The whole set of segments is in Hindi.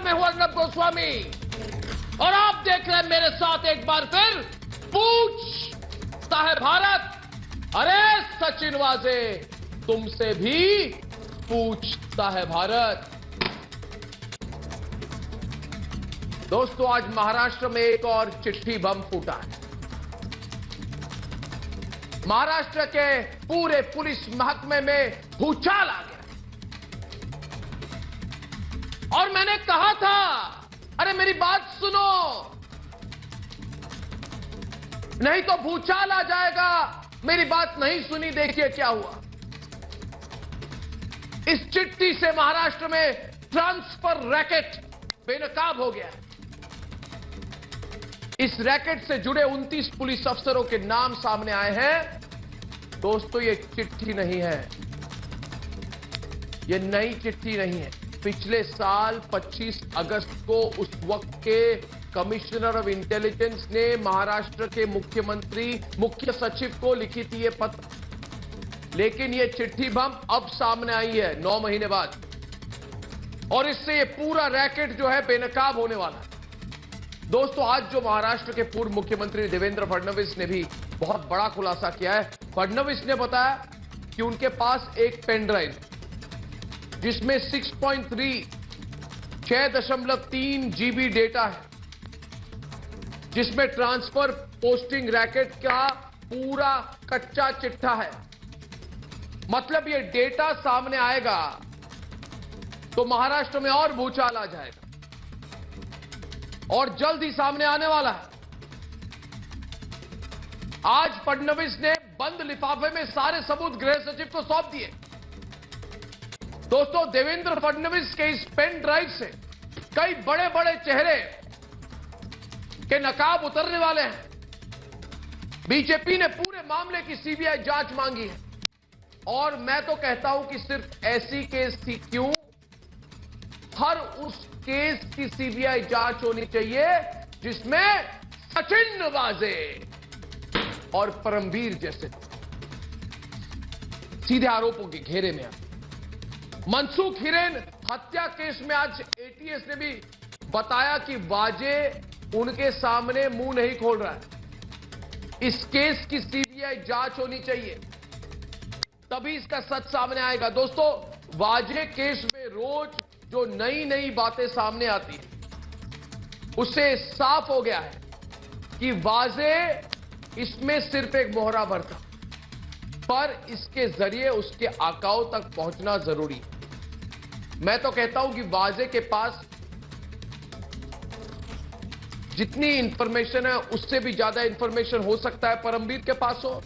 मैं हूं अर्नब गोस्वामी और आप देख रहे हैं मेरे साथ एक बार फिर पूछता है भारत। अरे सचिन वाजे, तुमसे भी पूछता है भारत। दोस्तों, आज महाराष्ट्र में एक और चिट्ठी बम फूटा है। महाराष्ट्र के पूरे पुलिस महकमे में भूचाल आ गया और मैंने कहा था, अरे मेरी बात सुनो, नहीं तो भूचाल आ जाएगा। मेरी बात नहीं सुनी, देखिए क्या हुआ। इस चिट्ठी से महाराष्ट्र में ट्रांसफर रैकेट बेनकाब हो गया। इस रैकेट से जुड़े 29 पुलिस अफसरों के नाम सामने आए हैं। दोस्तों, ये चिट्ठी नहीं है, ये नई चिट्ठी नहीं है। पिछले साल 25 अगस्त को उस वक्त के कमिश्नर ऑफ इंटेलिजेंस ने महाराष्ट्र के मुख्य सचिव को लिखी थी ये पत्र, लेकिन ये चिट्ठी बम अब सामने आई है 9 महीने बाद, और इससे ये पूरा रैकेट जो है बेनकाब होने वाला है। दोस्तों, आज जो महाराष्ट्र के पूर्व मुख्यमंत्री देवेंद्र फडणवीस ने भी बहुत बड़ा खुलासा किया है। फडणवीस ने बताया कि उनके पास एक पेन ड्राइव जिसमें 6.3 जीबी डेटा है, जिसमें ट्रांसफर पोस्टिंग रैकेट का पूरा कच्चा चिट्ठा है। मतलब ये डेटा सामने आएगा तो महाराष्ट्र में और भूचाल आ जाएगा, और जल्द ही सामने आने वाला है। आज फडणवीस ने बंद लिफाफे में सारे सबूत गृह सचिव को सौंप दिए। दोस्तों, देवेंद्र फडणवीस के इस पेन ड्राइव से कई बड़े बड़े चेहरे के नकाब उतरने वाले हैं। बीजेपी ने पूरे मामले की सीबीआई जांच मांगी है, और मैं तो कहता हूं कि सिर्फ ऐसी केस थी क्यों, हर उस केस की सीबीआई जांच होनी चाहिए जिसमें सचिन वाजे और परमवीर जैसे सीधे आरोपों के घेरे में आए। मनसुख हिरेन हत्या केस में आज एटीएस ने भी बताया कि वाजे उनके सामने मुंह नहीं खोल रहा है। इस केस की सीबीआई जांच होनी चाहिए, तभी इसका सच सामने आएगा। दोस्तों, वाजे केस में रोज जो नई नई बातें सामने आती है, उससे साफ हो गया है कि वाजे इसमें सिर्फ एक मोहरा भर था, पर इसके जरिए उसके आकाओं तक पहुंचना जरूरी है। मैं तो कहता हूं कि वाजे के पास जितनी इंफॉर्मेशन है उससे भी ज्यादा इंफॉर्मेशन हो सकता है परमवीर के पास हो।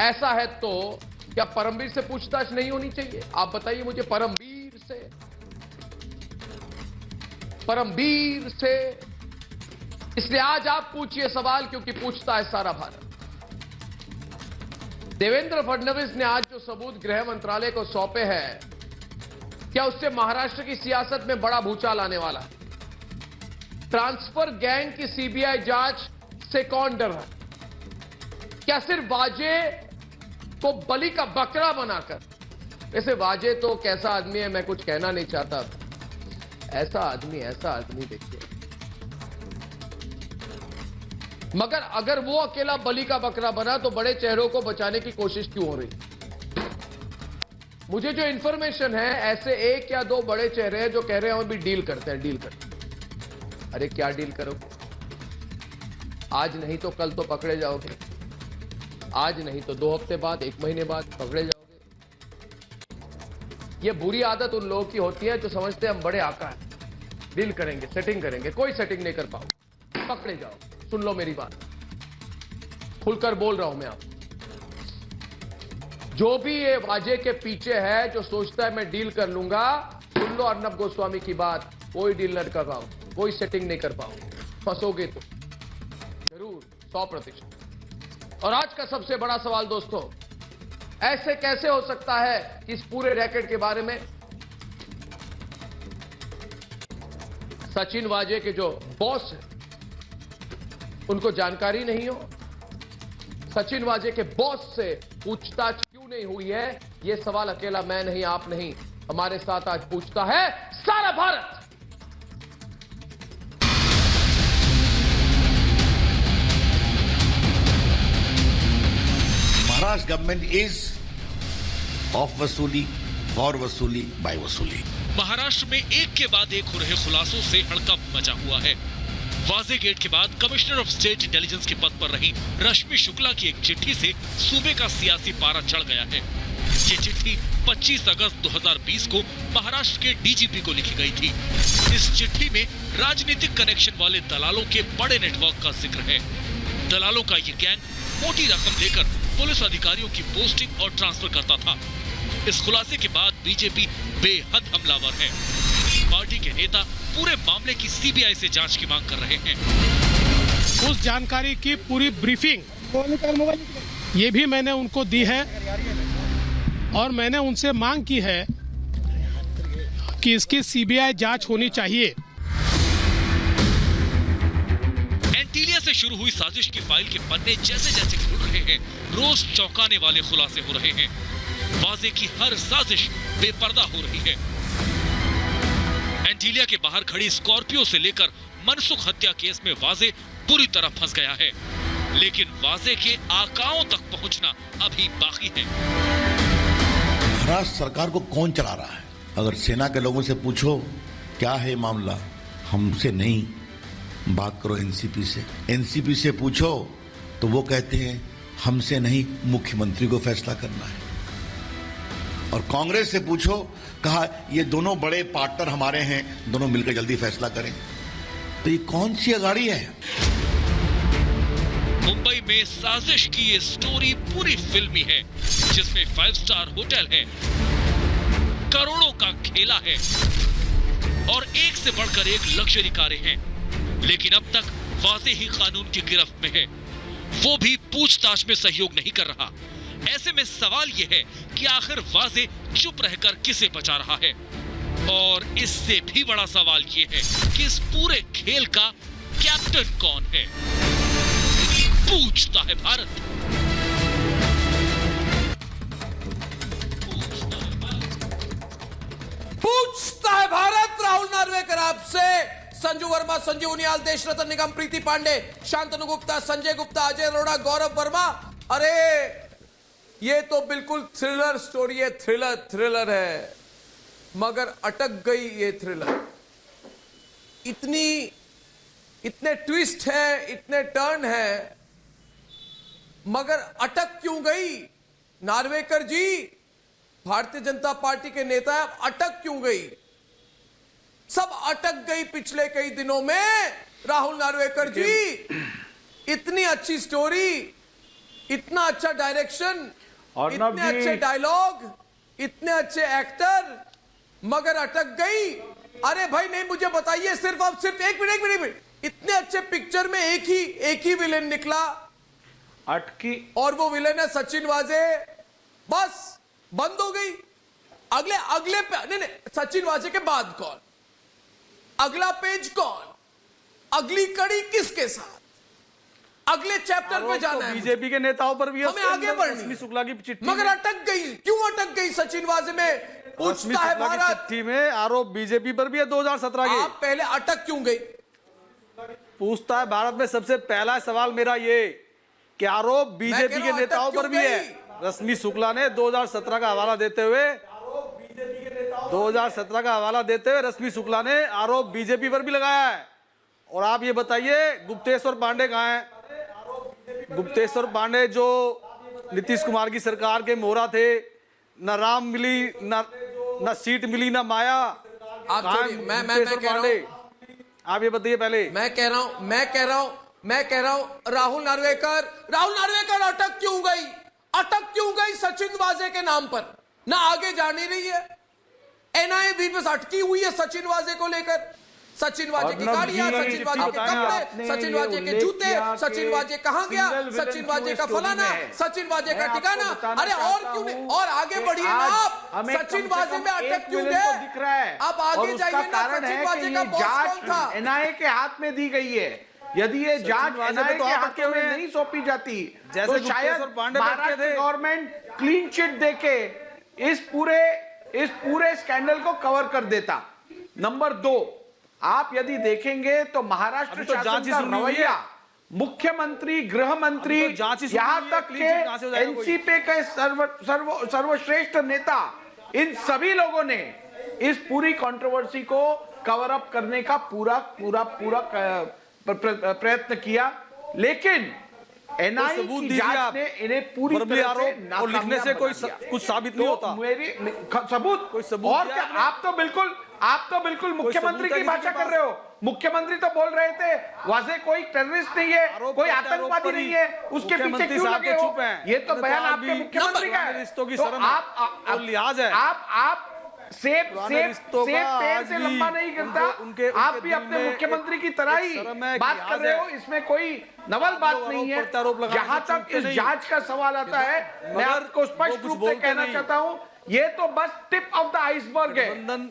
ऐसा है तो क्या परमवीर से पूछताछ नहीं होनी चाहिए? आप बताइए मुझे, परमवीर से। इसलिए आज आप पूछिए सवाल, क्योंकि पूछता है सारा भारत। देवेंद्र फडणवीस ने आज जो सबूत गृह मंत्रालय को सौंपे हैं, क्या उससे महाराष्ट्र की सियासत में बड़ा भूचाल आने वाला है? ट्रांसफर गैंग की सीबीआई जांच से कौन डर रहा है? क्या सिर्फ वाजे को बलि का बकरा बनाकर, वैसे वाजे तो कैसा आदमी है मैं कुछ कहना नहीं चाहता, ऐसा आदमी देखिए, मगर अगर वो अकेला बलि का बकरा बना तो बड़े चेहरों को बचाने की कोशिश क्यों हो रही? मुझे जो इंफॉर्मेशन है, ऐसे 1 या 2 बड़े चेहरे हैं जो कह रहे हैं हम भी डील करते हैं। अरे क्या डील करोगे? आज नहीं तो कल तो पकड़े जाओगे, आज नहीं तो 2 हफ्ते बाद, 1 महीने बाद पकड़े जाओगे। ये बुरी आदत उन लोगों की होती है जो समझते हैं हम बड़े आका हैं, डील करेंगे, सेटिंग करेंगे। कोई सेटिंग नहीं कर पाओ, पकड़े जाओ। सुन लो मेरी बात, खुलकर बोल रहा हूं मैं आपको। जो भी ये वाजे के पीछे है, जो सोचता है मैं डील कर लूंगा, सुन लो अर्नब गोस्वामी की बात, कोई डील नहीं कर पाओ, कोई सेटिंग नहीं कर पाओ, फंसोगे तो जरूर 100%। और आज का सबसे बड़ा सवाल दोस्तों, ऐसे कैसे हो सकता है कि इस पूरे रैकेट के बारे में सचिन वाजे के जो बॉस है उनको जानकारी नहीं हो? सचिन वाजे के बॉस से पूछताछ क्यों नहीं हुई है? यह सवाल अकेला मैं नहीं, आप नहीं, हमारे साथ आज पूछता है सारा Bharat. Maharashtra government is of वसूली, for वसूली, by वसूली। महाराष्ट्र में एक के बाद एक हो रहे खुलासों से हड़कंप मचा हुआ है। वाजे गेट के बाद कमिश्नर ऑफ स्टेट इंटेलिजेंस के पद पर रही रश्मि शुक्ला की एक चिट्ठी से सूबे का सियासी पारा चढ़ गया है। ये चिट्ठी 25 अगस्त 2020 को महाराष्ट्र के डीजीपी को लिखी गई थी। इस चिट्ठी में राजनीतिक कनेक्शन वाले दलालों के बड़े नेटवर्क का जिक्र है। दलालों का ये गैंग मोटी रकम लेकर पुलिस अधिकारियों की पोस्टिंग और ट्रांसफर करता था। इस खुलासे के बाद बीजेपी बेहद हमलावर है। पार्टी के नेता पूरे मामले की सीबीआई से जांच की मांग कर रहे हैं। उस जानकारी की पूरी ब्रीफिंग ये भी मैंने उनको दी है और मैंने उनसे मांग की है कि इसकी सीबीआई जांच होनी चाहिए। एंटीलिया से शुरू हुई साजिश की फाइल के पन्ने जैसे जैसे खुल रहे हैं, रोज चौंकाने वाले खुलासे हो रहे हैं। वाजे की हर साजिश बेपर्दा हो रही है। एंटीलिया के बाहर खड़ी स्कॉर्पियो से लेकर मनसुख हत्या केस में वाजे बुरी तरह फंस गया है, लेकिन वाजे के आकाओं तक पहुंचना अभी बाकी है। महाराष्ट्र सरकार को कौन चला रहा है? अगर सेना के लोगों से पूछो क्या है मामला, हमसे नहीं, बात करो एनसीपी से। एनसीपी से पूछो तो वो कहते हैं हमसे नहीं, मुख्यमंत्री को फैसला करना है। और कांग्रेस से पूछो, कहा ये दोनों बड़े पार्टनर हमारे हैं, दोनों मिलकर जल्दी फैसला करें। तो ये कौन सी अगाड़ी है? मुंबई में साजिश की ये स्टोरी पूरी फिल्मी है, जिसमें 5 स्टार होटल है, करोड़ों का खेला है और एक से बढ़कर एक लग्जरी कारें हैं। लेकिन अब तक वाजे ही कानून की गिरफ्त में है, वो भी पूछताछ में सहयोग नहीं कर रहा। ऐसे में सवाल यह है कि आखिर वाजे चुप रहकर किसे बचा रहा है? और इससे भी बड़ा सवाल यह है कि इस पूरे खेल का कैप्टन कौन है? पूछता है भारत। पूछता है भारत। राहुल नार्वेकर आपसे, संजू वर्मा, संजीव उनियाल, देश रत्न निगम, प्रीति पांडे, शांतनु गुप्ता, संजय गुप्ता, अजय अरोड़ा, गौरव वर्मा। अरे ये तो बिल्कुल थ्रिलर स्टोरी है, थ्रिलर है, मगर अटक गई ये थ्रिलर। इतने ट्विस्ट है, इतने टर्न है, मगर अटक क्यों गई? नार्वेकर जी भारतीय जनता पार्टी के नेता है, अटक क्यों गई? सब अटक गई पिछले कई दिनों में। राहुल नार्वेकर जी, इतनी अच्छी स्टोरी, इतना अच्छा डायरेक्शन, इतने अच्छे डायलॉग, इतने अच्छे एक्टर, मगर अटक गई। अरे भाई नहीं, मुझे बताइए, सिर्फ एक मिनट, इतने अच्छे पिक्चर में एक ही विलेन निकला, अटकी, और वो विलेन है सचिन वाजे। बस बंद हो गई। अगले नहीं, सचिन वाजे के बाद कौन? अगला पेज कौन? अगली कड़ी किसके साथ? अगले चैप्टर पे जाना है। बीजेपी के नेताओं पर भी हमें आगे बढ़नी, शुक्ला की चिट्ठी, मगर अटक गई। क्यों अटक गई सचिन वाजे में? पूछता है भारत। चिट्ठी में आरोप बीजेपी पर भी है 2017 के। आप पहले अटक क्यों गई? पूछता है भारत में सबसे पहला सवाल मेरा ये कि आरोप बीजेपी के नेताओं पर भी है। रश्मि शुक्ला ने 2017 का हवाला देते हुए 2017 का हवाला देते हुए रश्मि शुक्ला ने आरोप बीजेपी पर भी लगाया है। और आप ये बताइए, गुप्तेश्वर पांडे कहाँ हैं? गुप्तेश्वर पांडे जो नीतीश कुमार की सरकार के मोहरा थे, न राम मिली, न सीट मिली, न माया। आप मैं कह रहा हूं, आप ये बताइए पहले। मैं कह रहा हूं राहुल नार्वेकर अटक क्यों गई? अटक क्यों गई सचिन वाजे के नाम पर? ना आगे जानी रही है। एनआईए भी बस अटकी हुई है सचिन वाजे को लेकर। सचिन वाजे की गाड़ियां, सचिन वाजे के कपड़े, सचिन वाजे के जूते, सचिन वाजे कहां गया, सचिन वाजे का फलाना, सचिन वाजे का ठिकाना। अरे और क्यों नहीं? और आगे बढ़िए ना आप। सचिन वाजे में अटक क्यों गए? आप आगे जाइए ना। सचिन वाजे का बॉस कौन था? एनआईए के हाथ में दी गई है। यदि ये जांच एनआईए के हाथ में नहीं सौंपी जाती तो शायद महाराष्ट्र गवर्नमेंट क्लीन चिट देके इस पूरे इस पूरे स्कैंडल को कवर कर देता। नंबर 2, आप यदि देखेंगे तो महाराष्ट्र शासन का रवैया, मुख्यमंत्री, गृह मंत्री, यहां तक के एनसीपी के सर्वश्रेष्ठ नेता, इन सभी लोगों ने इस पूरी कंट्रोवर्सी को कवर अप करने का पूरा प्रयत्न किया, लेकिन एनआईए की जांच ने इन्हें पूरी तरह से और लिखने से कोई कुछ साबित नहीं होता। मेरी सबूत कोई सबूत और क्या? आप तो बिल्कुल मुख्यमंत्री की भाषा कर रहे हो। मुख्यमंत्री तो बोल रहे थे वाजे कोई टेररिस्ट नहीं है, कोई आतंकवादी नहीं है, उसके पीछे क्यों लगे हो? ये तो बयान आपके मुख्यमंत्री का है। तो लिहाज है, आप सेब पेड़ से लंबा नहीं गिरता। आप भी अपने मुख्यमंत्री की तरह ही बात कर रहे हो, इसमें कोई नवल बात नहीं है। जहां तक इस जांच का सवाल आता है, मैं आपको स्पष्ट रूप से कहना चाहता हूं, ये तो बस टिप ऑफ द आइसबर्ग है।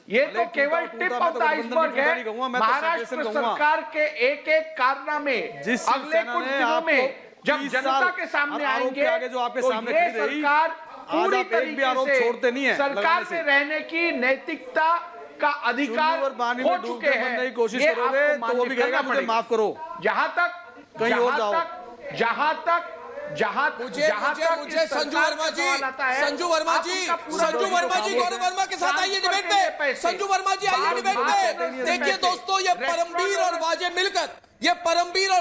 ये तो केवल टिप ऑफ द आइसबर्ग है। महाराष्ट्र सरकार के एक कारनामे अगले कुछ दिनों में जब जनता के सामने आएंगे, जो आपके तो सामने ये सरकार पूरी तरीके से छोड़ते नहीं है, सरकार से रहने की नैतिकता का अधिकार हो चुके हैं। कोशिश करोगे तो वो भी कहेगा मुझे माफ करो। जहां तक संजू वर्मा जी गौरव वर्मा के साथ आइए डिबेट पे। संजू वर्मा जी आइए डिबेट पे। देखिए दोस्तों, ये परमबीर और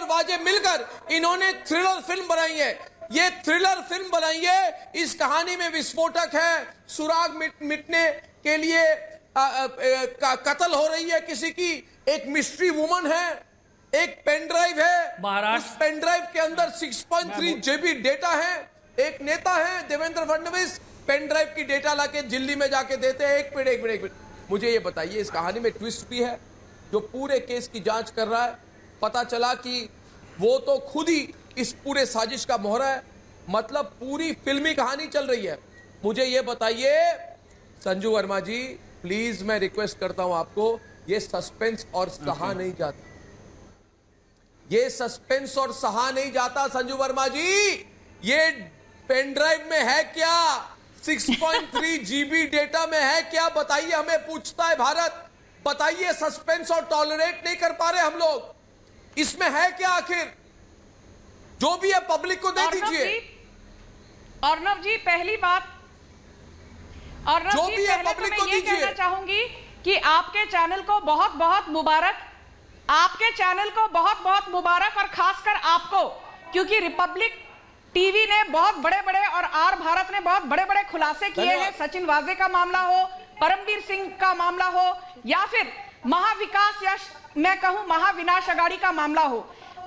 वाजे मिलकर इन्होंने थ्रिलर फिल्म बनाई है। ये थ्रिलर फिल्म बनाई है। इस कहानी में विस्फोटक है, सुराग मिटने के लिए कत्ल हो रही है किसी की, एक मिस्ट्री वुमन है, एक पेन ड्राइव है, उस पेन ड्राइव के अंदर 6.3 GB डेटा है। एक नेता है देवेंद्र फडणवीस, पेन ड्राइव की डेटा लाके दिल्ली में जाके देते हैं। एक मिनट मुझे ये बताइए, इस कहानी में ट्विस्ट भी है। जो पूरे केस की जांच कर रहा है, पता चला कि वो तो खुद ही इस पूरे साजिश का मोहरा है। मतलब पूरी फिल्मी कहानी चल रही है। मुझे ये बताइए संजू वर्मा जी, प्लीज मैं रिक्वेस्ट करता हूं आपको, ये सस्पेंस और सहा नहीं जाता, ये सस्पेंस और सहा नहीं जाता संजू वर्मा जी। ये पेन ड्राइव में है क्या? 6.3 GB डेटा में है क्या? बताइए, हमें पूछता है भारत। बताइए, सस्पेंस और टॉलरेट नहीं कर पा रहे हम लोग। इसमें है क्या आखिर? जो भी है पब्लिक को दे दीजिए। अर्नब जी, पहली बात, अर्नब जो जी भी है पहले पब्लिक तो को मैं ये दीजिए। कहना चाहूंगी कि आपके चैनल को बहुत बहुत मुबारक, आपके चैनल को बहुत बहुत मुबारक, और खासकर आपको, क्योंकि रिपब्लिक टीवी ने बहुत बड़े बड़े और आर भारत ने बहुत बड़े बड़े खुलासे किए हैं। सचिन वाजे का मामला हो, परमबीर सिंह का मामला हो, या फिर महाविकास या मैं कहूं महाविनाश अघाड़ी का मामला हो।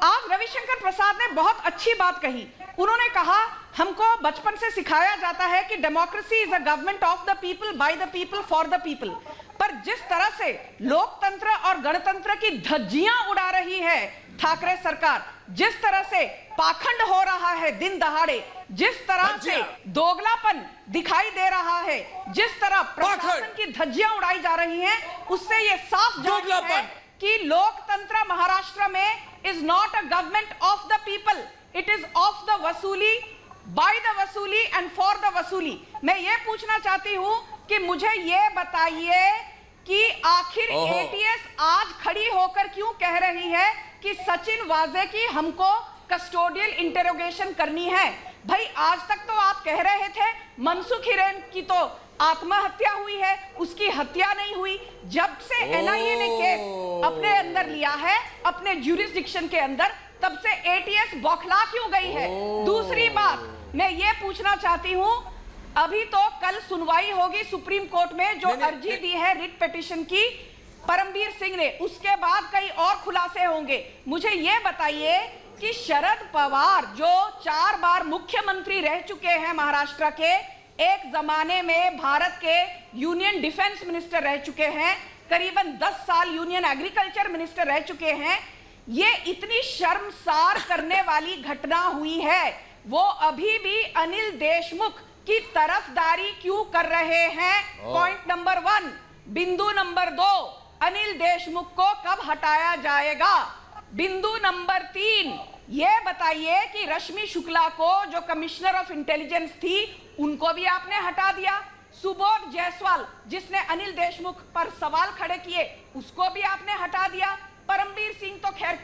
आज रविशंकर प्रसाद ने बहुत अच्छी बात कही। उन्होंने कहा, हमको बचपन से सिखाया जाता है कि democracy is a government of the people, by the people, for the people. पर जिस तरह से लोकतंत्र और गणतंत्र की धज्जियां उड़ा रही है ठाकरे सरकार, जिस तरह से पाखंड हो रहा है दिन दहाड़े, जिस तरह से दोगलापन दिखाई दे रहा है, जिस तरह प्रशासन की धज्जियां उड़ाई जा रही हैं, उससे ये साफ जाहिर है कि लोकतंत्र महाराष्ट्र में is not a government of the people, it is of the वसूली, बाय द वसूली एंड फॉर द वसूली। मैं ये पूछना चाहती हूं कि मुझे ये बताइए कि आखिर एटीएस आज खड़ी होकर क्यों कह रही है कि सचिन वाजे की हमको कस्टोडियल इंटेरोगेशन करनी है। भाई, आज तक तो आप कह रहे थे मनसुख हिरेन की तो आत्महत्या हुई है, उसकी हत्या नहीं हुई। जब से एनआईए ने केस अपने अंदर लिया है, अपने ज्यूरिसडिक्शन के अंदर, तब से एटीएस बौखला क्यों गई है? दूसरी बात मैं ये पूछना चाहती हूं, अभी तो कल सुनवाई होगी सुप्रीम कोर्ट में, जो अर्जी दी है रिट पिटीशन की परमबीर सिंह ने, उसके बाद कई और खुलासे होंगे। मुझे ये बताइए कि शरद पवार जो 4 बार मुख्यमंत्री रह चुके हैं महाराष्ट्र के, एक जमाने में भारत के यूनियन डिफेंस मिनिस्टर रह चुके हैं, करीबन 10 साल यूनियन एग्रीकल्चर मिनिस्टर रह चुके हैं, ये इतनी शर्मसार करने वाली घटना हुई है, वो अभी भी अनिल देशमुख की तरफदारी क्यों कर रहे हैं? Point number 1। बिंदु नंबर 2, अनिल देशमुख को कब हटाया जाएगा? बिंदु नंबर 3, ये बताइए कि रश्मि शुक्ला को, जो कमिश्नर ऑफ इंटेलिजेंस थी, उनको भी आपने हटा दिया। सुबोध जायसवाल जिसने अनिल देशमुख पर सवाल खड़े किए, उसको भी आपने हटा दिया। परमवीर सिंह तो खैर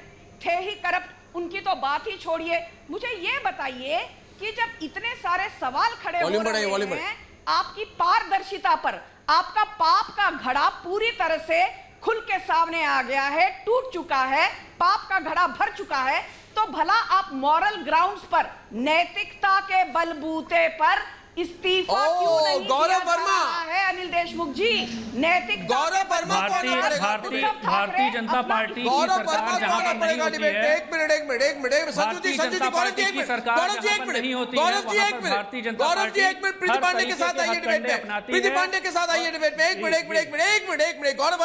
थे ही करप्ट, उनकी तो बात ही छोड़िए। मुझे ये बताइए कि जब इतने सारे सवाल खड़े हो रहे हैं आपकी पारदर्शिता पर, आपका पाप का घड़ा पूरी तरह से खुल के सामने आ गया है, टूट चुका है, पाप का घड़ा भर चुका है, तो भला आप मॉरल ग्राउंड्स पर, नैतिकता के बलबूते पर इस्तीफा क्यों नहीं गौरव वर्मा है अनिल देशमुख जी? नैतिक गौरव वर्मा भारतीय जनता पार्टी की सरकार जहां पर नहीं होती है, एक मिनट भारतीय जनता पार्टी की सरकार जहां पर नहीं होती है, वहां पर भारतीय जनता पार्टी एक मिनट प्रीति पांडे के साथ आइए डिबेट में, प्रीति पांडे के साथ आइए डिबेट में। एक मिनट गौरव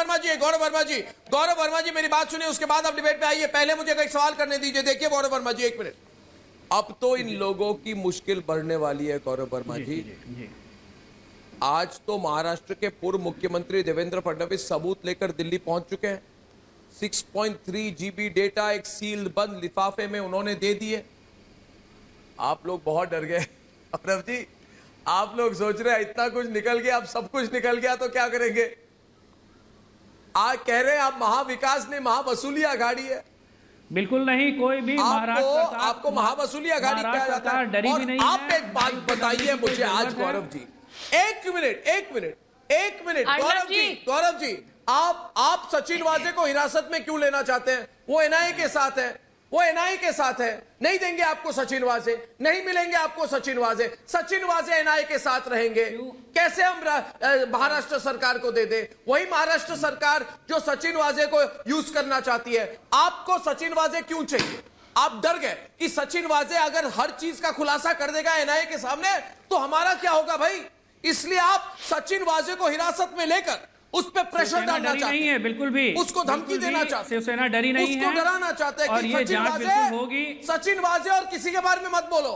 वर्मा जी मेरी बात सुनिए, उसके बाद आप डिबेट में आइए। पहले मुझे एक सवाल करने दीजिए। देखिए गौरव वर्मा जी, एक मिनट, अब तो इन लोगों की मुश्किल बढ़ने वाली है। गौरव वर्मा जी, आज तो महाराष्ट्र के पूर्व मुख्यमंत्री देवेंद्र फडणवीस सबूत लेकर दिल्ली पहुंच चुके हैं। 6.3 GB डेटा एक सील्ड बंद लिफाफे में उन्होंने दे दिए। आप लोग बहुत डर गए अरब जी, आप लोग सोच रहे हैं इतना कुछ निकल गया, अब सब कुछ निकल गया तो क्या करेंगे। आज कह रहे हैं आप महाविकास ने महावसूली अघाड़ी है। बिल्कुल नहीं, कोई भी आपको महावसूली अघाड़ी कहा जाता है। डरी भी नहीं आप एक बात बताइए मुझे आज गौरव जी, एक मिनट गौरव जी, आप सचिन वाजे को हिरासत में क्यों लेना चाहते हैं? वो एनआईए के साथ है, नहीं देंगे आपको सचिन वाजे, नहीं मिलेंगे आपको सचिन वाजे एनआईए के साथ रहेंगे। कैसे हम महाराष्ट्र सरकार को दे दे? वही महाराष्ट्र सरकार जो सचिन वाजे को यूज करना चाहती है। आपको सचिन वाजे क्यों चाहिए? आप डर गए कि सचिन वाजे अगर हर चीज का खुलासा कर देगा एनआईए के सामने तो हमारा क्या होगा भाई, इसलिए आप सचिन वाजे को हिरासत में लेकर उस पर प्रेशर डालना चाहते हैं। बिल्कुल भी उसको धमकी देना चाहते हैं, शिवसेना डरी नहीं है, उसको डराना चाहते हैं कि सचिन वाजे और किसी के बारे में मत बोलो।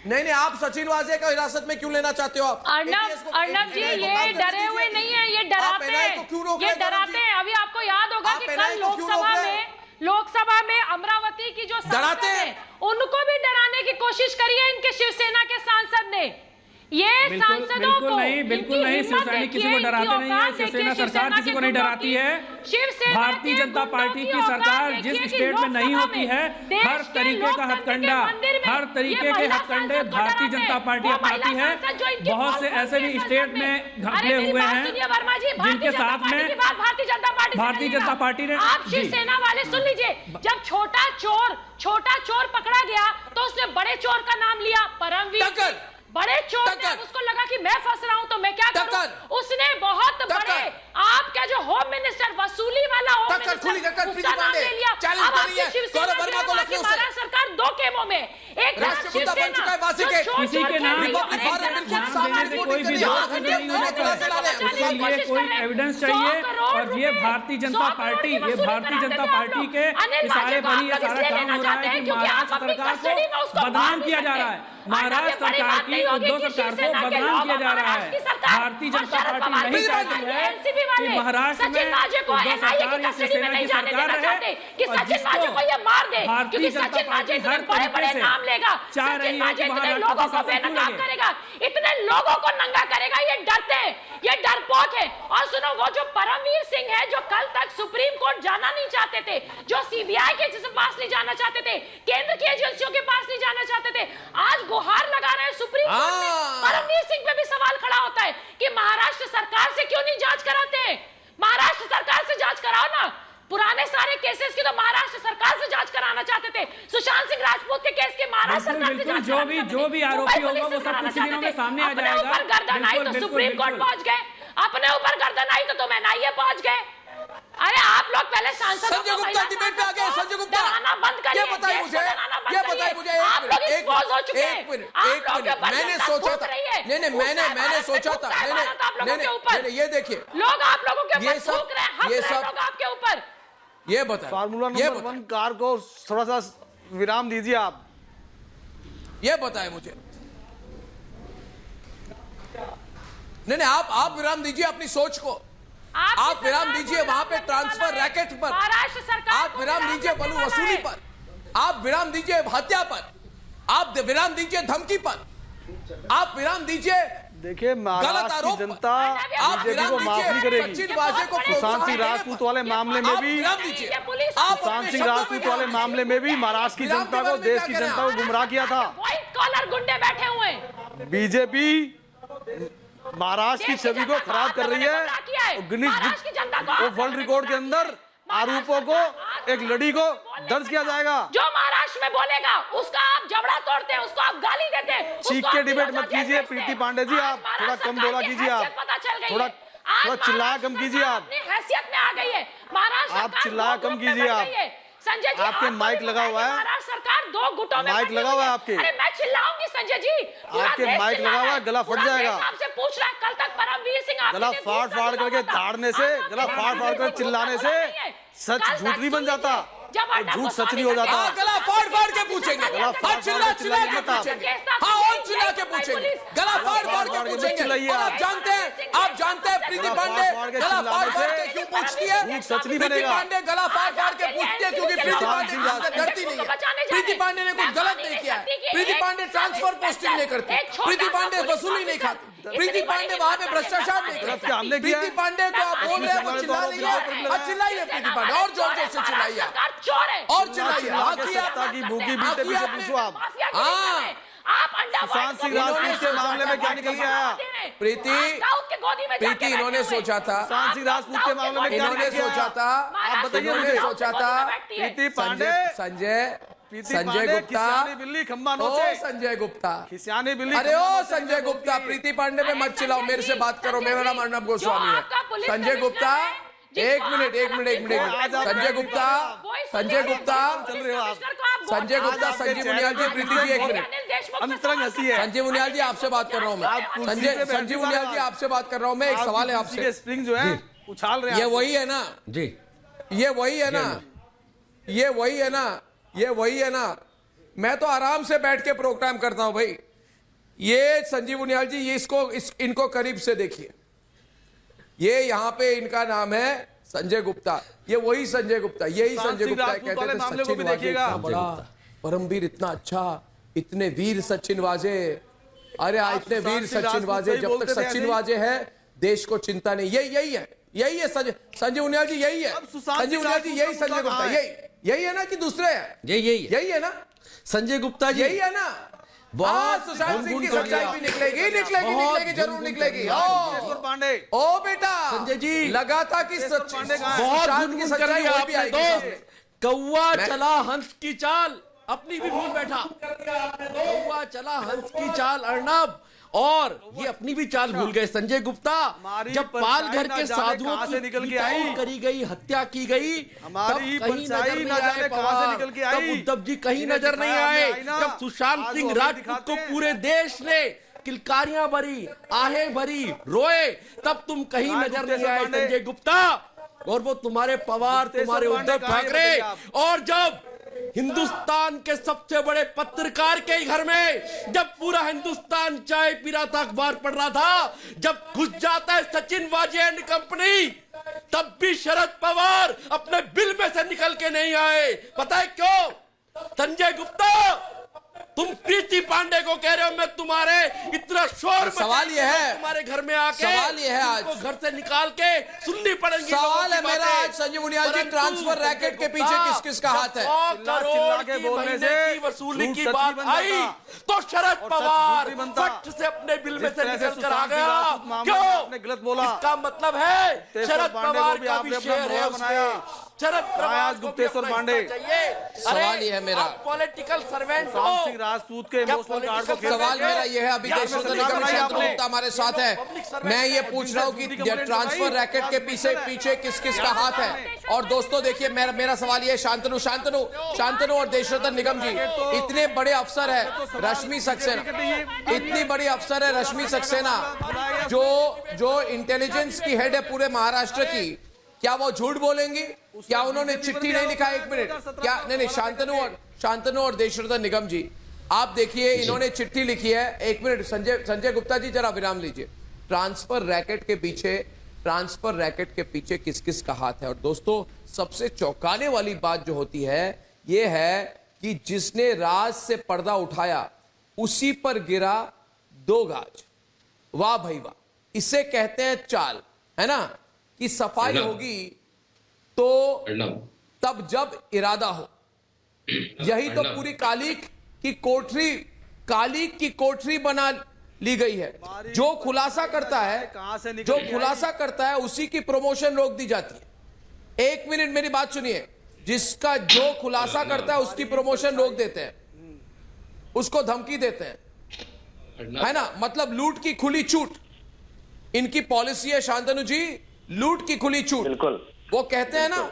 नहीं, आप सचिन वाजे को हिरासत में क्यों लेना चाहते हो? आप अर्नब जी, ये डरे हुए नहीं है, ये डराते हैं। अभी आपको याद होगा कि कल लोकसभा में अमरावती की जो सांसद है उनको भी डराने की कोशिश करी है इनके शिवसेना के सांसद ने। ये सांसदों को बिल्कुल नहीं, शिवसेना किसी को डराते नहीं है, शिवसेना सरकार किसी को नहीं डराती है। भारतीय जनता पार्टी की सरकार जिस स्टेट में नहीं होती है, हर तरीके का हथकंडा, हर तरीके के हथकंडे भारतीय जनता पार्टी अपनाती है। बहुत से ऐसे भी स्टेट में घपले हुए हैं जिनके साथ में भारतीय जनता पार्टी ने। आप शिवसेना वाले सुन लीजिए, जब छोटा चोर पकड़ा गया तो उसने बड़े चोर का नाम लिया, परमवीर। बड़े चोर ने उसको लगा कि मैं फंस रहा हूं तो मैं क्या करूं, उसने बहुत बड़े आपका जो होम मिनिस्टर, वसूली वाला होम मिनिस्टर, उसका नाम ले लिया। अब आपकी शिवसेना महाराष्ट्र सरकार दो केमों में, एक शिवसेना किसी के नाम कोई एविडेंस चाहिए, और ये भारतीय जनता पार्टी के इशारे पर ही ये सारा काम हो रहा है कि महाराष्ट्र सरकार को बदनाम किया जा रहा है। महाराष्ट्र सरकार की उद्धव सरकार को बदनाम किया जा रहा है। भारतीय जनता पार्टी नहीं चाहती है कि महाराष्ट्र में उद्धव सरकार या शिवसेना की सरकार रहे, और जिसको भारतीय जनता पार्टी हर तरीके से चाह रही है कि महाराष्ट्र का शासन करेगा, इतने लोगों को नंगा करेगा। ये डरते हैं, ये डरपोक है। और सुनो, वो जो परमवीर सिंह है जो कल तक सुप्रीम कोर्ट जाना नहीं चाहते थे, जो सीबीआई के पास नहीं जाना चाहते थे, केंद्र की एजेंसियों के पास नहीं जाना चाहते थे, आज गुहार लगा रहे हैं सुप्रीम कोर्ट में। परमवीर सिंह पे भी सवाल खड़ा होता है कि महाराष्ट्र सरकार से क्यों नहीं जांच कराते? महाराष्ट्र सरकार से जांच कराओ ना। पुराने सारे केसेस की तो महाराष्ट्र सरकार से जांच कराना चाहते थे। सुशांत सिंह राजपूत के केस के महाराष्ट्र सरकार से जांच, जो भी आरोपी होगा वो सब कुछ दिनों में सामने आ जाएगा। अपने ऊपर गर्दन आई तो सुप्रीम कोर्ट पहुंच गए, अपने ऊपर गर्दन आई तो तुम एनआईए पहुंच गए। अरे आप लोग पहले सांसद संजय गुप्ता डिबेट पे आ गए। संजय गुप्ता, बंद करिए, ये बताइए मुझे आप लोग एक्सपोज हो चुके हैं। मैंने सोचा था, मैंने सोचा था, ये देखिए लोग आप लोगों के ऊपर थूक रहे हैं, हंस रहे हैं लोग आपके ऊपर। ये बताइए, फार्मूला नंबर 1 कार को थोड़ा सा विराम दीजिए आप। ये बताएं मुझे। नहीं, आप विराम दीजिए अपनी सोच को। आप विराम दीजिए वहां पे ट्रांसफर रैकेट पर, आप विराम दीजिए बलू वसूली पर, आप विराम दीजिए हत्या पर, आप विराम दीजिए धमकी पर, आप विराम दीजिए देखिए गलत महाराष्ट्र आरोप की जनता आप बीजेपी को माफ नहीं करेगी। सचिन वाजे को सुशांत सिंह राजपूत वाले मामले में भी सुशांत सिंह राजपूत वाले मामले में भी महाराष्ट्र की जनता को, देश की जनता को गुमराह किया था। व्हाइट कॉलर गुंडे बैठे हुए। बीजेपी महाराष्ट्र की छवि को खराब कर रही है। गिनीज वर्ल्ड रिकॉर्ड के अंदर आरोपों को, एक लड़ी को दर्ज किया जाएगा। जो महाराष्ट्र में बोलेगा उसका आप जबड़ा तोड़ते हैं, उसको आप गाली देते हैं। चीख के डिबेट मत कीजिए प्रीति पांडे जी, आप थोड़ा कम बोला कीजिए, आप थोड़ा चिल्लाया कम कीजिए। आप हैसियत में आ गई है महाराष्ट्र, आप चिल्लाया कम कीजिए। आप संजय जी, आपके माइक लगा हुआ है, महाराष्ट्र सरकार दो गुटों में माइक लगा हुआ है आपके। अरे मैं चिल्लाऊंगी संजय जी, आपके माइक लगा हुआ है, गला फट जाएगा। आपसे पूछ रहा है, कल तक परमवीर सिंह गला फाड़ फाड़ करके धाड़ने से, गला फाड़ फाड़ कर चिल्लाने से सच झूठ नहीं बन जाता, झूठ सच नहीं हो जाता। गला फाड़ फाड़ के पूछेंगे, चिल्ला चिल्ला के पूछेंगे, हाँ और चिल्ला के पूछेंगे, गला फाड़ फाड़ के पूछेंगे। और आप जानते हैं प्रीति पांडे गला फाड़ फाड़ के क्यों पूछती है? सच नहीं प्रीति बनेगा। पांडे गला फाड़ फाड़ के पूछती है क्योंकि प्रीति पांडे डरती नहीं है। प्रीति पांडे ने कुछ गलत नहीं किया है। प्रीति पांडे ट्रांसफर पोस्टिंग नहीं करती, प्रीति पांडे वसूली नहीं खाती, प्रीति पांडे वहां पे भ्रष्टाचार नहीं करती। प्रीति पांडे को आप बोल रहे हैं वो चिल्ला रही है, चिल्लाइए प्रीति पांडे, और जोर जोर से चिल्लाइए, और चिल्लाइए। ताकि भूखी बीते पीछे पूछो आप। हाँ, सुशांत सिंह राजपूत के मामले में क्या निकल के आया? प्रीति इन्होंने सोचा था, सुशांत सिंह राजपूत के मामले में क्या इन्होंने सोचा था, आप बताइए इन्होंने मुझे। सोचा था प्रीति पांडे, संजय गुप्ता, बिल्ली खम्बा ओ नोचे, संजय गुप्ता, खिसियानी बिल्ली, अरे ओ संजय गुप्ता, प्रीति पांडे पे मत चिल्लाओ, मेरे से बात करो, मेरा नाम अर्नब गोस्वामी है। संजय गुप्ता, एक मिनट, संजय गुप्ता, संजय गुप्ता, संजीव उनियाल जी, प्रीति जी एक मिनट, अंतरंग हंसी है। संजीव उनियाल जी आपसे बात कर रहा हूँ मैं, संजीव उनियाल जी आपसे बात कर रहा हूँ मैं, एक सवाल है आपसे। स्प्रिंग जो है उछाल रहे हैं, ये वही है ना जी, ये वही है ना, ये वही है ना, ये वही है ना। मैं तो आराम से बैठ के प्रोग्राम करता हूं भाई। ये संजीव उनियाल जी, ये इनको करीब से देखिए, ये यहाँ पे इनका नाम है संजय गुप्ता, ये वही संजय गुप्ता, यही संजय गुप्ता कहते थे सचिन वाजे इतना बड़ा परमवीर, इतना अच्छा, इतने वीर सचिन वाजे, अरे इतने वीर सचिन वाजे, जब तक सचिन वाजे है देश को चिंता नहीं। यही है संजय उनियाल जी, यही है संजय उनियाल जी, यही संजय गुप्ता, यही है ना कि दूसरे है? यही है ना संजय गुप्ता जी, यही है ना? बहुत सुशांत सिंह की सच्चाई भी निकलेगी, जरूर निकलेगी। ओ बेटा संजय जी, लगा था कि बहुत गुनगुन कराई आपने दोस्त, कौवा चला हंस की चाल, अपनी भी भूल बैठा, कौवा चला हंस की चाल अर्नब, और ये अपनी भी चाल भूल गए संजय गुप्ता। जब पालघर के साधुओं की निकल के आई, करी गई, हत्या की गई, हमारी कहीं नजर नहीं आए पवार, तब उद्धव जी कहीं नजर नहीं आए, जब सुशांत सिंह राजपूत को पूरे देश ने किलकारियां भरी, आहें भरी, रोए, तब तुम कहीं नजर नहीं आए संजय गुप्ता। और वो तुम्हारे पवार, तुम्हारे उद्धव ठाकरे, और जब हिंदुस्तान के सबसे बड़े पत्रकार के घर में जब पूरा हिंदुस्तान चाय पी रहा था, अखबार पढ़ रहा था, जब घुस जाता है सचिन वाजे एंड कंपनी, तब भी शरद पवार अपने बिल में से निकल के नहीं आए। पता है क्यों? संजय गुप्ता, तुम प्रीति पांडे को कह रहे हो मैं तुम्हारे इतना शोर, सवाल ये है तुम्हारे घर में आके, सवाल ये है आज घर से निकाल के सुननी पड़ेगी। सवाल है मेरा आज संजीव उनियाल जी, ट्रांसफर रैकेट के पीछे किस किस का हाथ है? करोड़ के बोलने से वसूली की बात आई तो शरद पवार फट से अपने बिल में से निकल कर आ गया। क्यों? गलत बोला, इसका मतलब है शरद पवार का भी शेयर है उसमें। शरद पवार, गुप्तेश्वर पांडे, सवाल ये है मेरा, पॉलिटिकल सर्वेंट हो राजपूत के इमोशनल कार्ड को, सवाल मेरा ये है, अभी देशोत्तर निगम शांतनु गुप्ता हमारे साथ है, मैं ये पूछ रहा हूँ कि ट्रांसफर रैकेट के पीछे किस किस का हाथ है? और दोस्तों देखिए, मेरा सवाल ये, शांतनु और देशोत्तर निगम जी, इतने बड़े अफसर है रश्मि सक्सेना, इतनी बड़ी अफसर है रश्मि सक्सेना, जो इंटेलिजेंस की हेड है पूरे महाराष्ट्र की, क्या वो झूठ बोलेंगी? क्या उन्होंने चिट्ठी नहीं लिखा? एक मिनट, क्या नहीं, शांतनु और देशोत्तर निगम जी, आप देखिए इन्होंने चिट्ठी लिखी है। एक मिनट संजय गुप्ता जी जरा विराम लीजिए। ट्रांसफर रैकेट के पीछे किस किस का हाथ है? और दोस्तों सबसे चौंकाने वाली बात जो होती है ये है कि जिसने राज से पर्दा उठाया उसी पर गिरा 2 गाज। वाह भाई वाह, इसे कहते हैं चाल, है ना, कि सफाई होगी तो तब जब इरादा हो। यही तो पूरी काली की कोठरी बना ली गई है। जो खुलासा करता है उसी की प्रमोशन रोक दी जाती है। एक मिनट मेरी बात सुनिए, जिसका जो खुलासा करता है उसकी प्रमोशन रोक देते हैं, उसको धमकी देते हैं, है ना, मतलब लूट की खुली छूट इनकी पॉलिसी है। शांतनु जी, लूट की खुली छूट। बिल्कुल। वो कहते हैं ना,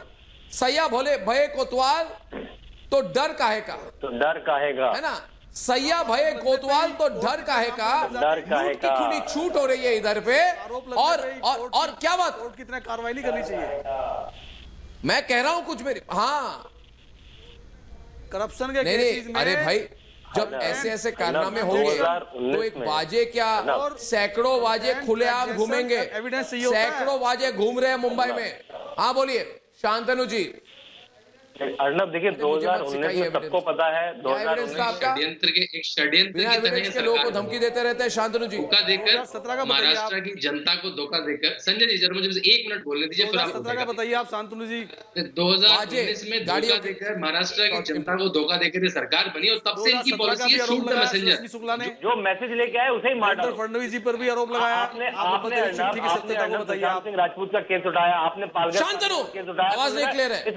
सैया भोले भये कोतवाल तो डर काहे का, है ना, सैया भये कोतवाल तो डर काहे का, लूट की खुली छूट हो रही है इधर पे। और क्या बात, कितना कार्रवाई नहीं करनी चाहिए। मैं कह रहा हूं कुछ मेरी, हाँ, करप्शन के नहीं, अरे भाई, जब ऐसे कारनामे होंगे तो एक वाजे क्या, सैकड़ों वाजे खुलेआम घूमेंगे, सैकड़ों वाजे घूम रहे हैं मुंबई में। हाँ बोलिए शांतनु जी। अर्नब देखिए, 2019 में सबको पता है, 2019 षड्यंत्र के लोगों को धमकी देते रहते हैं। शांतनु जी, धोखा देकर महाराष्ट्र की जनता को धोखा देकर, संजय जी जरा मुझे 1 मिनट बोलने दीजिए, फिर आप बताइए आप शांतनु जी। 2019 में धोखा देकर महाराष्ट्र की जनता को धोखा देकर ये सरकार बनी और तब से इनकी पॉलिसी है शूट द मैसेंजर। शुक्ला ने जो मैसेज लेके आए उसे ही मार डाला। फडणवीस जी पर भी आरोप लगाया। आपने सिंह राजपूत का केस उठाया, आपने पालघर केस उठाया। इस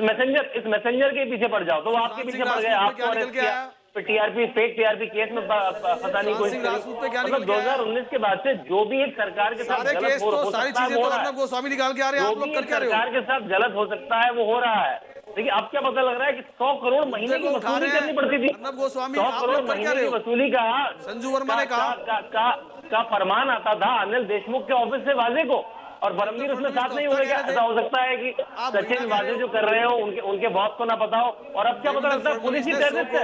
मैसेंजर के पीछे पड़ जाओ तो वो आपके पीछे पड़ गए, आपको अरेस्ट किया, फिर फेक टीआरपी केस में पता नहीं कोई। मतलब 2019 के बाद से जो भी एक सरकार के साथ गलत हो सकता है, गोस्वामी निकाल के आ रहे हैं, आप लोग कर क्या रहे हो? सरकार के साथ गलत हो सकता है वो हो रहा है। देखिए अब क्या पता लग रहा है कि 100 करोड़ महीने की वसूली करनी पड़ती थी। 100 करोड़ महीने की वसूली का संजू वर्मा ने का फरमान आता था अनिल देशमुख के ऑफिस से वाजे को, और परमवीर उसमें साथ नहीं होगा। क्या ऐसा हो सकता है कि सचिन वाजे जो कर रहे हो उनके बॉस को ना पता हो? और अब क्या पता लगता है पुलिस ही टेररिस्ट है।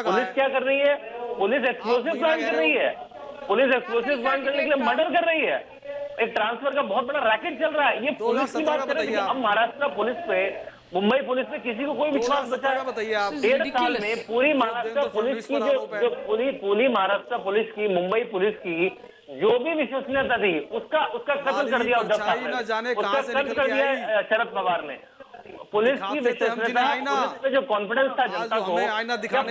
पुलिस क्या कर रही है? पुलिस एक्सप्लोसिव प्लान कर रही है। पुलिस एक्सप्लोसिव प्लान करने के लिए मर्डर कर रही है। एक ट्रांसफर का बहुत बड़ा रैकेट चल रहा है। ये पुलिस की बात कर रही है। अब महाराष्ट्र पुलिस पे, मुंबई पुलिस पे किसी को कोई विश्वास बचा है? 1.5 साल में पूरी महाराष्ट्र पुलिस की जो पूरी महाराष्ट्र पुलिस की, मुंबई पुलिस की जो भी विश्वसनीयता थी उसका कत्ल कर दिया उद्धव ठाकरे ने, उसका कत्ल कर दिया शरद पवार ने। पुलिस की विश्वसनीयता, पुलिस पे जो कॉन्फिडेंस था जनता को, क्या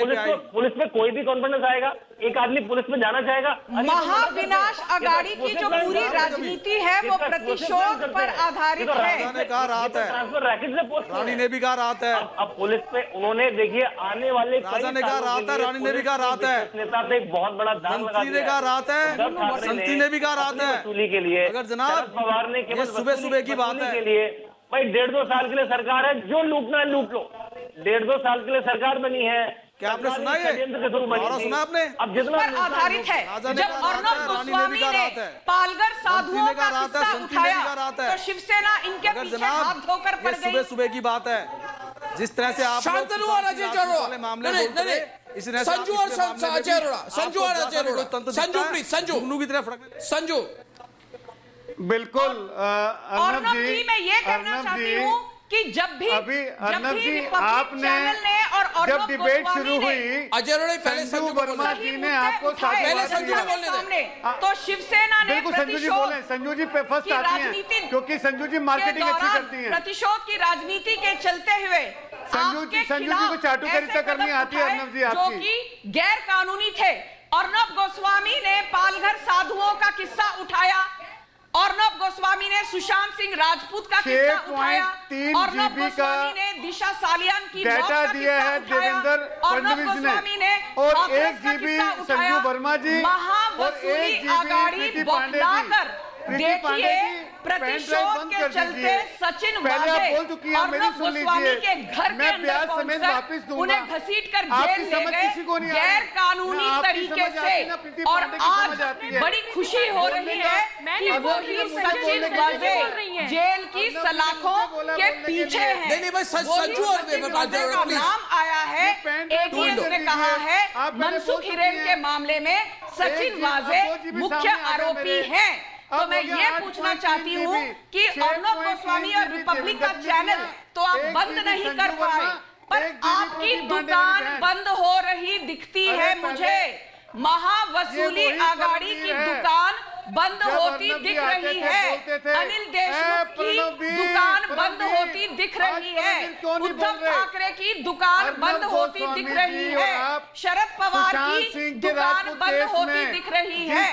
पुलिस पे कोई भी कॉन्फिडेंस आएगा? एक आदमी पुलिस में जाना चाहेगा? महाविनाश अघाड़ी की जो पूरी राजनीति है वो प्रतिशोध पर आधारित है। ट्रांसफर रैकेट से पोस्ट रानी ने भी कहा रात है। अब पुलिस पे उन्होंने देखिए आने वाले राजा ने कहा रात है, रानी ने भी कहा रात है, नेता पे एक बहुत बड़ा दाग लगा दिया। ने कहा रात है, संती ने भी कहा रात है। वसूली के लिए अगर जनाब पवार ने केवल सुबह की बात है के लिए, भाई 1.5-2 साल के लिए सरकार है, जो लूटना है लूट लो। 1.5-2 साल के लिए सरकार बनी है। क्या आपने सुना है? सुना आपने? अब जिस पर आधारित है, जब अर्नब गोस्वामी ने पालघर साधुओं का किस्सा उठाया तो शिवसेना इनके पीछे हाथ धोकर पड़ गई। सुबह की बात है। जिस तरह से आप शांतनु और अजय अरोड़ा मामले संजू और अजय अरोड़ा, संजू और अजय अरोड़ा, संजू प्लीज, संजू बिल्कुल। अर्नब जी, मैं ये कहना चाहती हूँ कि जब भी आपने जब डिबेट शुरू हुई, अजय अरोड़ा पहले संजू वर्मा जी ने आपको पहले संजू ने बोलने दे, तो शिवसेना ने बिल्कुल संजू जी बोले, संजू जी फर्स्ट आती हैं क्योंकि संजू जी मार्केटिंग अच्छी करती हैं। प्रतिशोध की राजनीति के चलते हुए संजू जी को चाटुकारिता करनी आती है अर्नब जी आपकी, जो कि गैर कानूनी थे। अर्नब गोस्वामी ने पालघर साधुओं का किस्सा उठाया, अर्नब गोस्वामी ने सुशांत सिंह राजपूत का किस्सा उठाया, अर्नब गोस्वामी ने दिशा सालियान की मौत का किस्सा उठाया, अर्नब गोस्वामी ने और 1 GB संजू वर्मा जी, महावसूली अघाड़ी बौखलाकर देखिए प्रतिशोध के चलते सचिन वाजे अर्नब गोस्वामी के घर के अंदर पहुंचकर उन्हें घसीटकर जेल ले गए गैर कानूनी तरीके से। और आज बड़ी खुशी हो रही है कि वो ही सचिन वाजे जेल की सलाखों के पीछे हैं। नाम आया है, एटीएस ने कहा है मनसुख हिरेन के मामले में सचिन वाजे मुख्य आरोपी हैं। तो मैं ये पूछना चाहती हूँ कि अर्नब गोस्वामी और रिपब्लिक का चैनल तो आप बंद नहीं कर पाए, पर आपकी दुकान बंद हो रही दिखती है मुझे। महावसूली अघाड़ी की दुकान बंद होती दिख रही है, अनिल देशमुख की दुकान बंद होती दिख रही है, उद्धव ठाकरे की दुकान बंद होती दिख रही है, शरद पवार की दुकान बंद होती दिख रही है।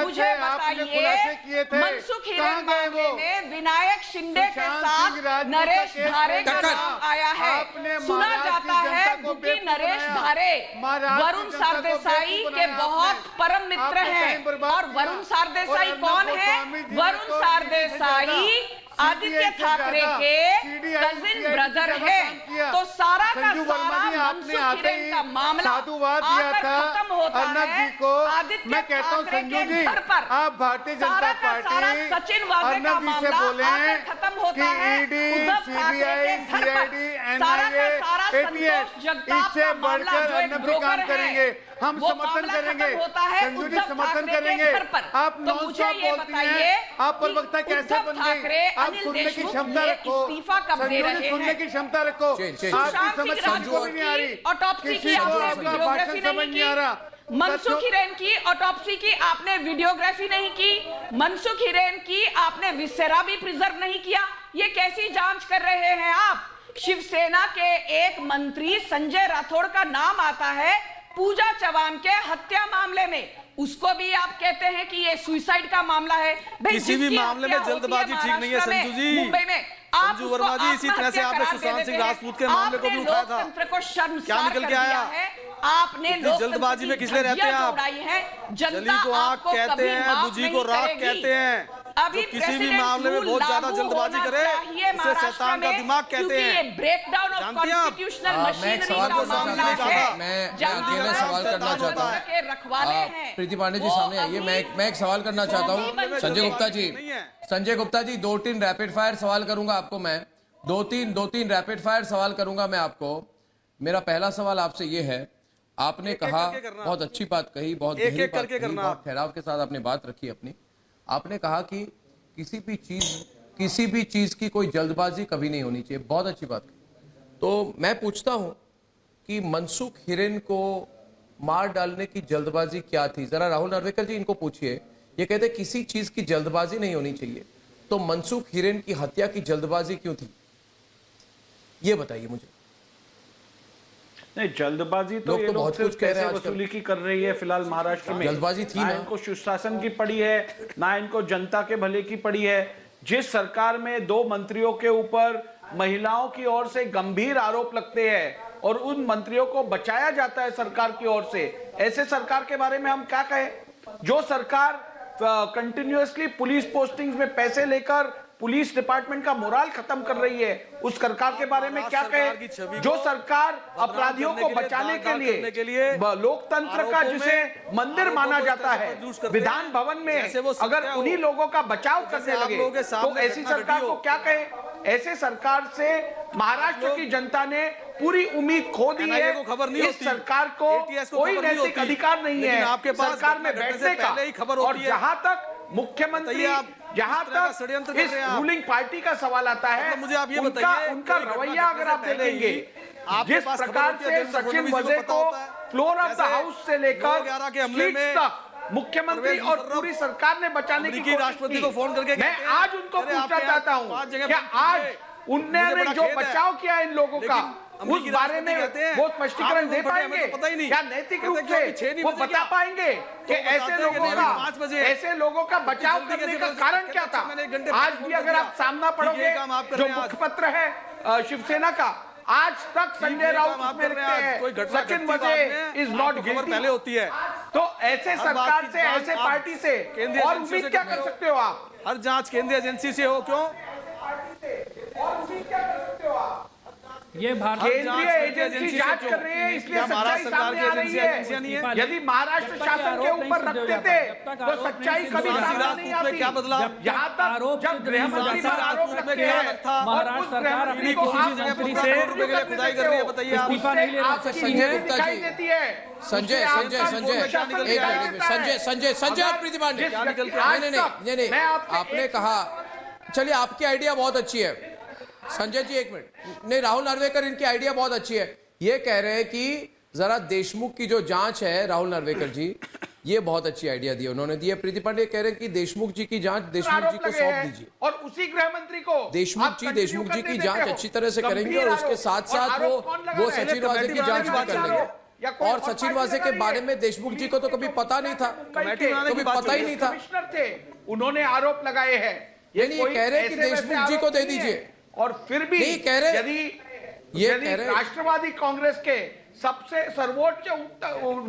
मुझे बताइए, मनसुख हिरेन मामले में विनायक शिंदे के साथ नरेश धारे का नाम आया है। सुना जाता है कि नरेश धारे वरुण सरदेसाई के बहुत परम मित्र हैं। और वरुण सरदेसाई कौन है? वरुण सरदेसाई आदित्य ठाकरे के कजिन ब्रदर है। तो सारा का सारा मनसुख हिरेन का मामला आकर खत्म होता है आदित्य ठाकरे के घर पर। आप भारतीय जनता पार्टी सचिन वाजे का मामला आकर खत्म होता है उद्धव ठाकरे के घर पर। सारा का सारा संतोष जगताप का मामला जो एक ब्रोकर है, हम समर्थन करेंगे, संजू जी समर्थन करेंगे। आप नॉन-स्टॉप बोलती हैं, आप प्रवक्ता कैसे बन गई? आप सुनने की क्षमता रखो, संजू जी सुनने की क्षमता रखो। आपकी समझ संजू को भी नहीं आ रही, ऑटोप्सी की आपने वीडियोग्राफी नहीं आ रहा। की। मनसुख हिरेन की ऑटोप्सी की आपने वीडियोग्राफी नहीं की। मनसुख हिरेन की आपने विसेरा भी प्रिजर्व नहीं किया। ये कैसी जांच कर रहे हैं आप? शिवसेना के एक मंत्री संजय राठौड़ का नाम आता है पूजा चव्हाण के हत्या मामले में, उसको भी आप कहते हैं कि ये सुसाइड का मामला है। किसी भी मामले में जल्दबाजी ठीक नहीं है संजू जी। मुंबई में संजू वर्मा जी, इसी तरह से आपने सुशांत सिंह राजपूत के मामले को भी उठाया था, क्या निकल के आया? आपने जल्दबाजी में किस लिए रहते हैं आप? जली को आग कहते हैं, बुझी को राख कहते हैं। जो किसी भी मामले में बहुत ज्यादा जल्दबाजी करे उसे शैतान का दिमाग कहते हैं। ब्रेकडाउन ऑफ कॉन्स्टिट्यूशनल मशीनरी का मामला है। मैं अकेले सवाल करना चाहता हूँ। प्रीति पांडे जी सामने आइए। मैं एक सवाल करना चाहता हूँ संजय गुप्ता जी 2-3 रैपिड फायर सवाल करूंगा आपको। मैं दो तीन रैपिड फायर सवाल करूंगा मैं आपको। मेरा पहला सवाल आपसे ये है, आपने कहा, बहुत अच्छी बात कही, बहुत गहरी बात कही, बहुत ठहराव के साथ आपने बात रखी अपनी। आपने कहा कि किसी भी चीज की कोई जल्दबाजी कभी नहीं होनी चाहिए, बहुत अच्छी बात कही। तो मैं पूछता हूं कि मनसुख हिरेन को मार डालने की जल्दबाजी क्या थी? जरा राहुल नार्वेकर जी इनको पूछिए। ये कहते किसी चीज की जल्दबाजी नहीं होनी चाहिए, तो मनसुख हिरेन की हत्या की जल्दबाजी क्यों थी? ये बताइए मुझे। नहीं, जल्दबाजी तो ये लोग सिर्फ पैसे वसूली की कर रही है फिलहाल महाराष्ट्र में। जल्दबाजी थी ना, इनको सुशासन की पड़ी है, ना इनको जनता के भले की पड़ी है। जिस सरकार में 2 मंत्रियों के ऊपर महिलाओं की ओर से गंभीर आरोप लगते हैं और उन मंत्रियों को बचाया जाता है सरकार की ओर से, ऐसे सरकार के बारे में हम क्या कहें? जो सरकार कंटिन्यूअसली पुलिस पोस्टिंग्स में पैसे लेकर पुलिस डिपार्टमेंट का मोराल खत्म कर रही है, उस सरकार के बारे में क्या कहें? जो सरकार अपराधियों को बचाने के लिए लोकतंत्र का जिसे मंदिर माना जाता है, विधान भवन में अगर उन्हीं लोगों का बचाव करने लगे तो ऐसी सरकार को क्या कहें? ऐसे सरकार से महाराष्ट्र की जनता ने पूरी उम्मीद खो दी है। इस सरकार को कोई नैतिक अधिकार नहीं है सरकार में बैठने का। और जहां तक मुख्यमंत्री, जहां तक इस रूलिंग पार्टी का सवाल आता है, मुझे आप ये बताइए, उनका रवैया अगर आप देखेंगे, जिस प्रकार से सचिन वाजे को फ्लोर ऑफ द हाउस से लेकर स्ट्रीट्स तक मुख्यमंत्री और पूरी सरकार ने बचाने की राष्ट्रपति को फोन करके, मैं आज उनको पूछना चाहता हूं, क्या आज उन्होंने जो बचाव किया इन लोगों का उस बारे में वो स्पष्टीकरण दे पाएंगे? क्या नैतिक रूप से वो बता पाएंगे कि ऐसे लोगों का बचाव करने का कारण क्या था? आज भी अगर आप सामना पढ़ोगे जो मुखपत्र है शिवसेना का, आज तक संजय राउत उसमें लिखते हैं सचिन वाजे इज नॉट गिल्टी। पहले होती है तो ऐसे सरकार से, ऐसे पार्टी से और उम्मीद क्या कर सकते हो आप? हर जांच केंद्रीय एजेंसी से हो, क्यों? ये केंद्रीय एजेंसी जांच कर रही है, इसलिए सच्चाई सामने आ रही है। यदि महाराष्ट्र शासन के ऊपर रखते थे तो सच्चाई कभी सामने नहीं आती। क्या बदला? यहाँ तक जब गृह मंत्री पर आरोप रखे हैं और उस गृह मंत्री को आप खुदाई कर रही है, बताइए आप। संजय गुप्ता जी देती है। संजय प्रीति पांडे, नहीं, आपने कहा, चलिए आपकी आइडिया बहुत अच्छी है संजय जी, 1 मिनट। नहीं, राहुल नार्वेकर, इनकी आइडिया बहुत अच्छी है। ये कह रहे हैं कि जरा देशमुख की जो जांच है राहुल नार्वेकर जी, ये बहुत अच्छी आइडिया दी उन्होंने दी है। प्रीति पांडे कह रहे हैं कि देशमुख जी की जांच देशमुख जी को सौंप दीजिए और उसी गृह मंत्री को देशमुख जी की जांच अच्छी तरह से करेंगे और उसके साथ साथ वो सचिन वाजे की जांच भी कर लेंगे। और सचिन वाजे के बारे में देशमुख जी को तो कभी पता नहीं था, कभी पता ही नहीं था। कमिश्नर थे, उन्होंने आरोप लगाए हैं। ये कह रहे कि देशमुख जी को दे दीजिए, और फिर भी नहीं कह रहे यदि राष्ट्रवादी कांग्रेस के सबसे सर्वोच्च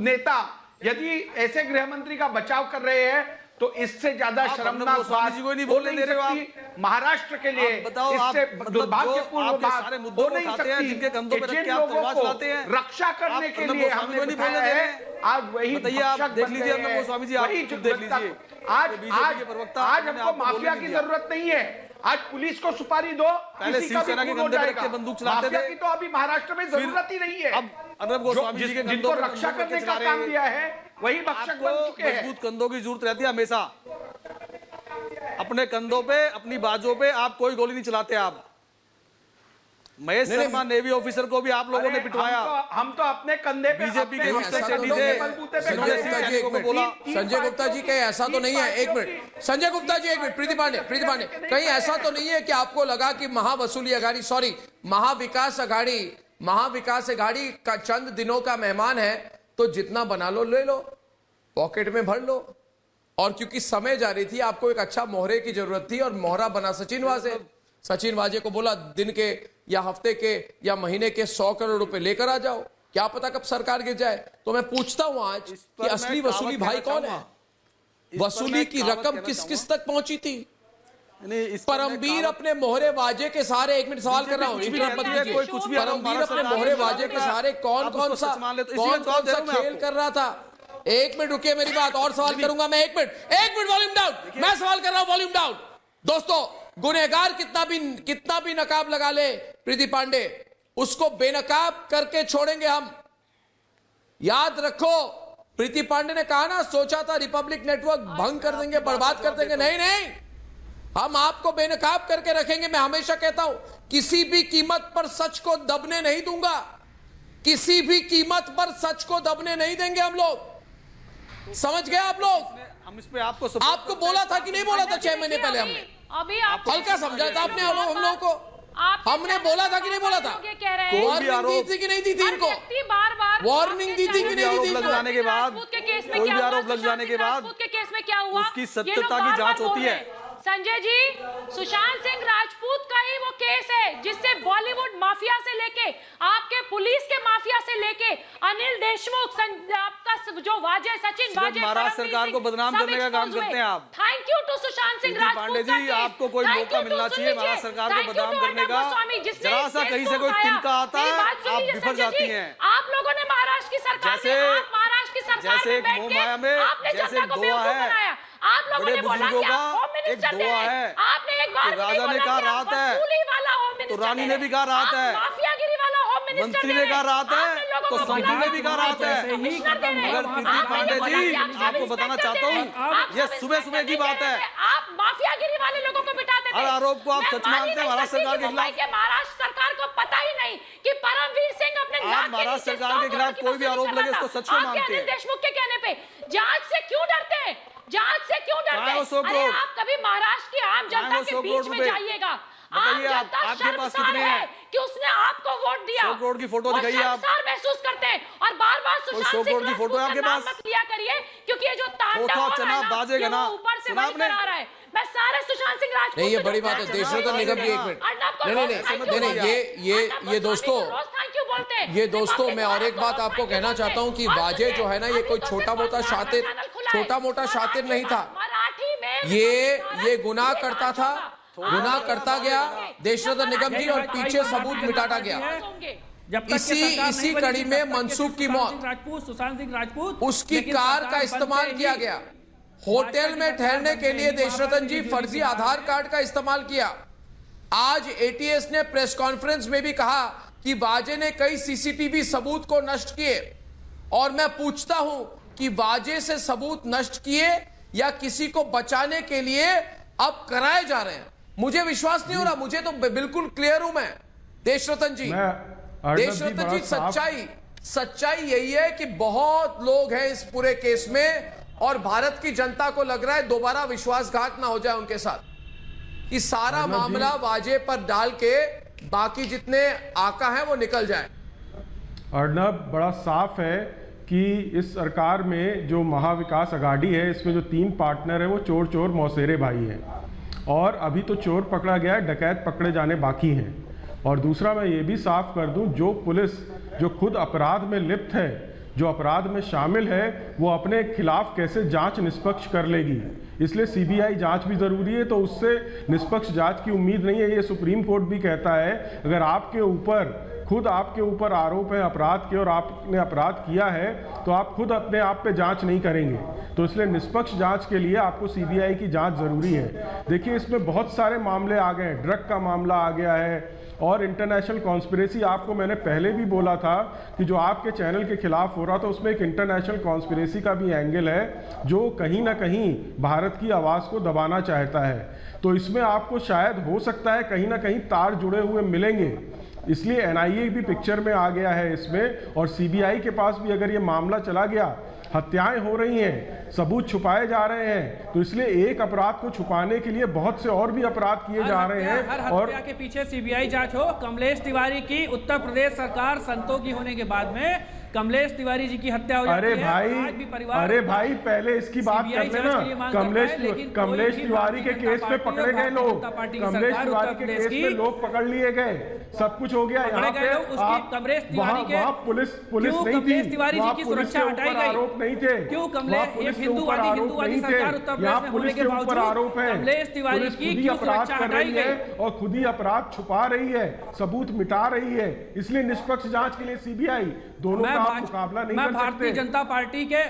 नेता यदि ऐसे गृह मंत्री का बचाव कर रहे हैं तो इससे ज्यादा शर्मनाक बात को नहीं बोलने दे रहे हो आप। महाराष्ट्र के लिए इससे दुर्भाग्यपूर्ण बात हो नहीं सकती। जिनके कंधों पे रख के आप तलवार चलाते हैं, रक्षा करने के लिए हमने बताया है। आज वही आप देख लीजिए, अर्नब गोस्वामी जी, आप देख लीजिए। आज हमको माफिया की जरूरत नहीं है। आज पुलिस को सुपारी दो, पहले शिवसेना के कंधे पे रख के बंदूक चलाते थे, की तो अभी महाराष्ट्र में जरूरत ही नहीं है। अब अर्नब गोस्वामी जी के जिनको रक्षा करने का काम दिया है वही भक्षक बन चुके हैं। मजबूत कंधों की जरूरत रहती है हमेशा। अपने कंधों पे, अपनी बाजों पे आप कोई गोली नहीं चलाते। आप महेश शर्मा नेवी ऑफिसर को भी आप लोगों ने पिटवाया। हम तो अपने कंधे पे बीजेपी के संजय गुप्ता जी कहीं ऐसा तो नहीं है, एक मिनट संजय गुप्ता जी, एक मिनट, प्रीति पांडे कहीं ऐसा तो नहीं है कि आपको लगा कि महाविकास अघाड़ी का चंद दिनों का मेहमान है तो जितना बना लो ले लो, पॉकेट में भर लो, और क्योंकि समय जा रही थी आपको एक अच्छा मोहरे की जरूरत थी और मोहरा बना सचिन वाजे को बोला दिन के या हफ्ते के या महीने के 100 करोड़ रुपए लेकर आ जाओ, क्या पता कब सरकार गिर जाए। तो मैं पूछता हूं आज कि असली वसूली भाई कौन है, वसूली की रकम किस किस तक पहुंची थी। परमवीर अपने मोहरे वाजे के सहारे, एक मिनट सवाल कर रहा हूं, परमवीर अपने मोहरे वाजे के सहारे कौन सा खेल कर रहा था। एक मिनट रुकिए मेरी बात, और सवाल करूंगा मैं, एक मिनट वॉल्यूम डाउन, मैं सवाल कर रहा हूं वॉल्यूम डाउन। दोस्तों, गुनहगार कितना भी नकाब लगा ले प्रीति पांडे, उसको बेनकाब करके छोड़ेंगे हम। याद रखो, प्रीति पांडे ने कहा ना, सोचा था रिपब्लिक नेटवर्क भंग कर देंगे, बर्बाद कर देंगे, नहीं, हम आपको बेनकाब करके रखेंगे। मैं हमेशा कहता हूं, किसी भी कीमत पर सच को दबने नहीं दूंगा, किसी भी कीमत पर सच को दबने नहीं देंगे हम लोग। समझ गए आप लोग? हम इस पे आपको बोला था कि नहीं बोला था 6 महीने पहले? हमने अभी हल्का समझा था आपने हम लोगों को, हमने बोला था कि नहीं बोला था? वार्निंग दी थी कि नहीं दी थी इनको? वार्निंग दी थी कि नहीं दी थी? लग जाने के बाद, कोई भी आरोप लग जाने के बाद के केस में क्या हुआ, उसकी सत्यता की जांच होती है। संजय जी, सुशांत सिंह राजपूत का ही वो केस है जिससे बॉलीवुड माफिया से लेके आपके पुलिस के माफिया से लेके अनिल देशमुख, आपका जो वाजे, सचिन वाजे, महाराष्ट्र सरकार को बदनाम करने का काम करते हैं आप। Thank you to Sushant Singh Rajput Pandey ji, आपको कोई मौका मिलना चाहिए महाराष्ट्र सरकार को बदनाम करने का। जरा सा कहीं से कोई तिनका आता है आप बिफर जाती हैं। आप लोगों ने महाराष्ट्र की सरकार जैसे एक मोहमाया में जैसे एक दोहा है, आप लोगों ने बोला कि आप होम एक मिनिस्टर दोहा है, आपने एक बार राजा ने कहा रात है तो रानी ने भी कहा रात है, माफियागिरी वाला होम मिनिस्टर मंत्री ने कहा रात है तो संधू ने भी कहा रात है। मगर प्रीति पांडे जी, आपको बताना चाहता हूँ, ये सुबह की बात है। आप माफियागिरी वाले लोगों को बिठाते थे। हर आरोप को आप सच मानते हैं महाराष्ट्र सरकार के खिलाफ? महाराष्ट्र सरकार को पता ही नहीं कि परमवीर सिंह अपने महाराष्ट्र सरकार के खिलाफ कोई भी आरोप लगे उसको सच में मानते हैं। देशमुख के कहने पे जांच से क्यों डरते हैं? जांच से क्यों डरते हैं? अरे आप कभी महाराष्ट्र की आम जनता के बीच में जाइएगा। आम जनता शर्मसार है कि उसने आपको वोट दिया। 100 करोड़ की फोटो दिखाइए आप। शर्मसार महसूस करते हैं और बार-बार सुशांत सिंह की फोटो आपके पास मत लिया करिए, क्योंकि ये जो तांडव हो रहा है ना, ऊपर से वही करा रहा है। मैं सारे सुशांत सिंह राजपूत नहीं, ये बड़ी बात है। देशरत्न निगम जी, एक मिनट, नहीं, ये दोस्तों मैं और एक बात आपको कहना चाहता हूँ कि वाजे जो है ना, ये कोई छोटा मोटा शातिर नहीं था। ये गुनाह करता था, गुनाह करता गया, देशरत्न निगम जी, और पीछे सबूत मिटाता गया। इसी कड़ी में मनसूख की मौत, सुशांत सिंह राजपूत, उसकी कार का इस्तेमाल किया गया। होटल में ठहरने के लिए देशरत्न जी फर्जी आधार कार्ड का इस्तेमाल किया। आज एटीएस ने प्रेस कॉन्फ्रेंस में भी कहा कि वाजे ने कई सीसीटीवी सबूत को नष्ट किए, और मैं पूछता हूं कि वाजे से सबूत नष्ट किए या किसी को बचाने के लिए अब कराए जा रहे हैं? मुझे विश्वास नहीं हो रहा, मुझे तो बिल्कुल क्लियर हूं मैं। देशरत्न जी, सच्चाई यही है कि बहुत लोग हैं इस पूरे केस में और भारत की जनता को लग रहा है दोबारा विश्वासघात ना हो जाए उनके साथ, कि सारा मामला वाजे पर डाल के बाकी जितने आका हैं वो निकल जाए। अर्नब, बड़ा साफ है कि इस सरकार में जो महाविकास अघाड़ी है, इसमें जो 3 पार्टनर है वो चोर चोर मौसेरे भाई हैं, और अभी तो चोर पकड़ा गया है, डकैत पकड़े जाने बाकी हैं। और दूसरा मैं ये भी साफ कर दूं, जो पुलिस जो खुद अपराध में लिप्त है, जो अपराध में शामिल है, वो अपने खिलाफ कैसे जांच निष्पक्ष कर लेगी। इसलिए सीबीआई जांच भी ज़रूरी है, तो उससे निष्पक्ष जांच की उम्मीद नहीं है। ये सुप्रीम कोर्ट भी कहता है, अगर आपके ऊपर खुद आपके ऊपर आरोप है अपराध के और आपने अपराध किया है, तो आप खुद अपने आप पे जांच नहीं करेंगे। तो इसलिए निष्पक्ष जांच के लिए आपको सीबीआई की जांच ज़रूरी है। देखिए, इसमें बहुत सारे मामले आ गए हैं, ड्रग का मामला आ गया है और इंटरनेशनल कॉन्स्पिरेसी। आपको मैंने पहले भी बोला था कि जो आपके चैनल के खिलाफ हो रहा था, उसमें एक इंटरनेशनल कॉन्स्पिरेसी का भी एंगल है, जो कहीं ना कहीं भारत की आवाज़ को दबाना चाहता है। तो इसमें आपको शायद हो सकता है कहीं ना कहीं तार जुड़े हुए मिलेंगे, इसलिए एनआईए भी पिक्चर में आ गया है इसमें। और सीबीआई के पास भी अगर ये मामला चला गया, हत्याएं हो रही हैं, सबूत छुपाए जा रहे हैं, तो इसलिए एक अपराध को छुपाने के लिए बहुत से और भी अपराध किए जा रहे हैं। हर हत्या के पीछे सीबीआई जांच हो। कमलेश तिवारी की उत्तर प्रदेश सरकार संतों की होने के बाद में कमलेश तिवारी जी की हत्या हो जाती है। अरे भाई पहले इसकी बात कर लेना। कमलेश तिवारी के केस में पकड़े गए लोग, कमलेश तिवारी के केस में लोग पकड़ लिए गए, सब कुछ हो गया। यहाँ पे वहाँ पुलिस नहीं थी, तिवारी जी की सुरक्षा हटाई गई, आरोप नहीं थे। क्यों कमलेश हिंदूवादी सरकार उत्तर प्रदेश में होने के बावजूद आरोप है, कमलेश तिवारी की क्यों सुरक्षा हटाई गई और खुद ही अपराध छुपा रही है, सबूत मिटा रही है। इसलिए निष्पक्ष जांच के लिए सीबीआई, दोनों का मुकाबला नहीं कर सकते। मैं भारतीय जनता पार्टी के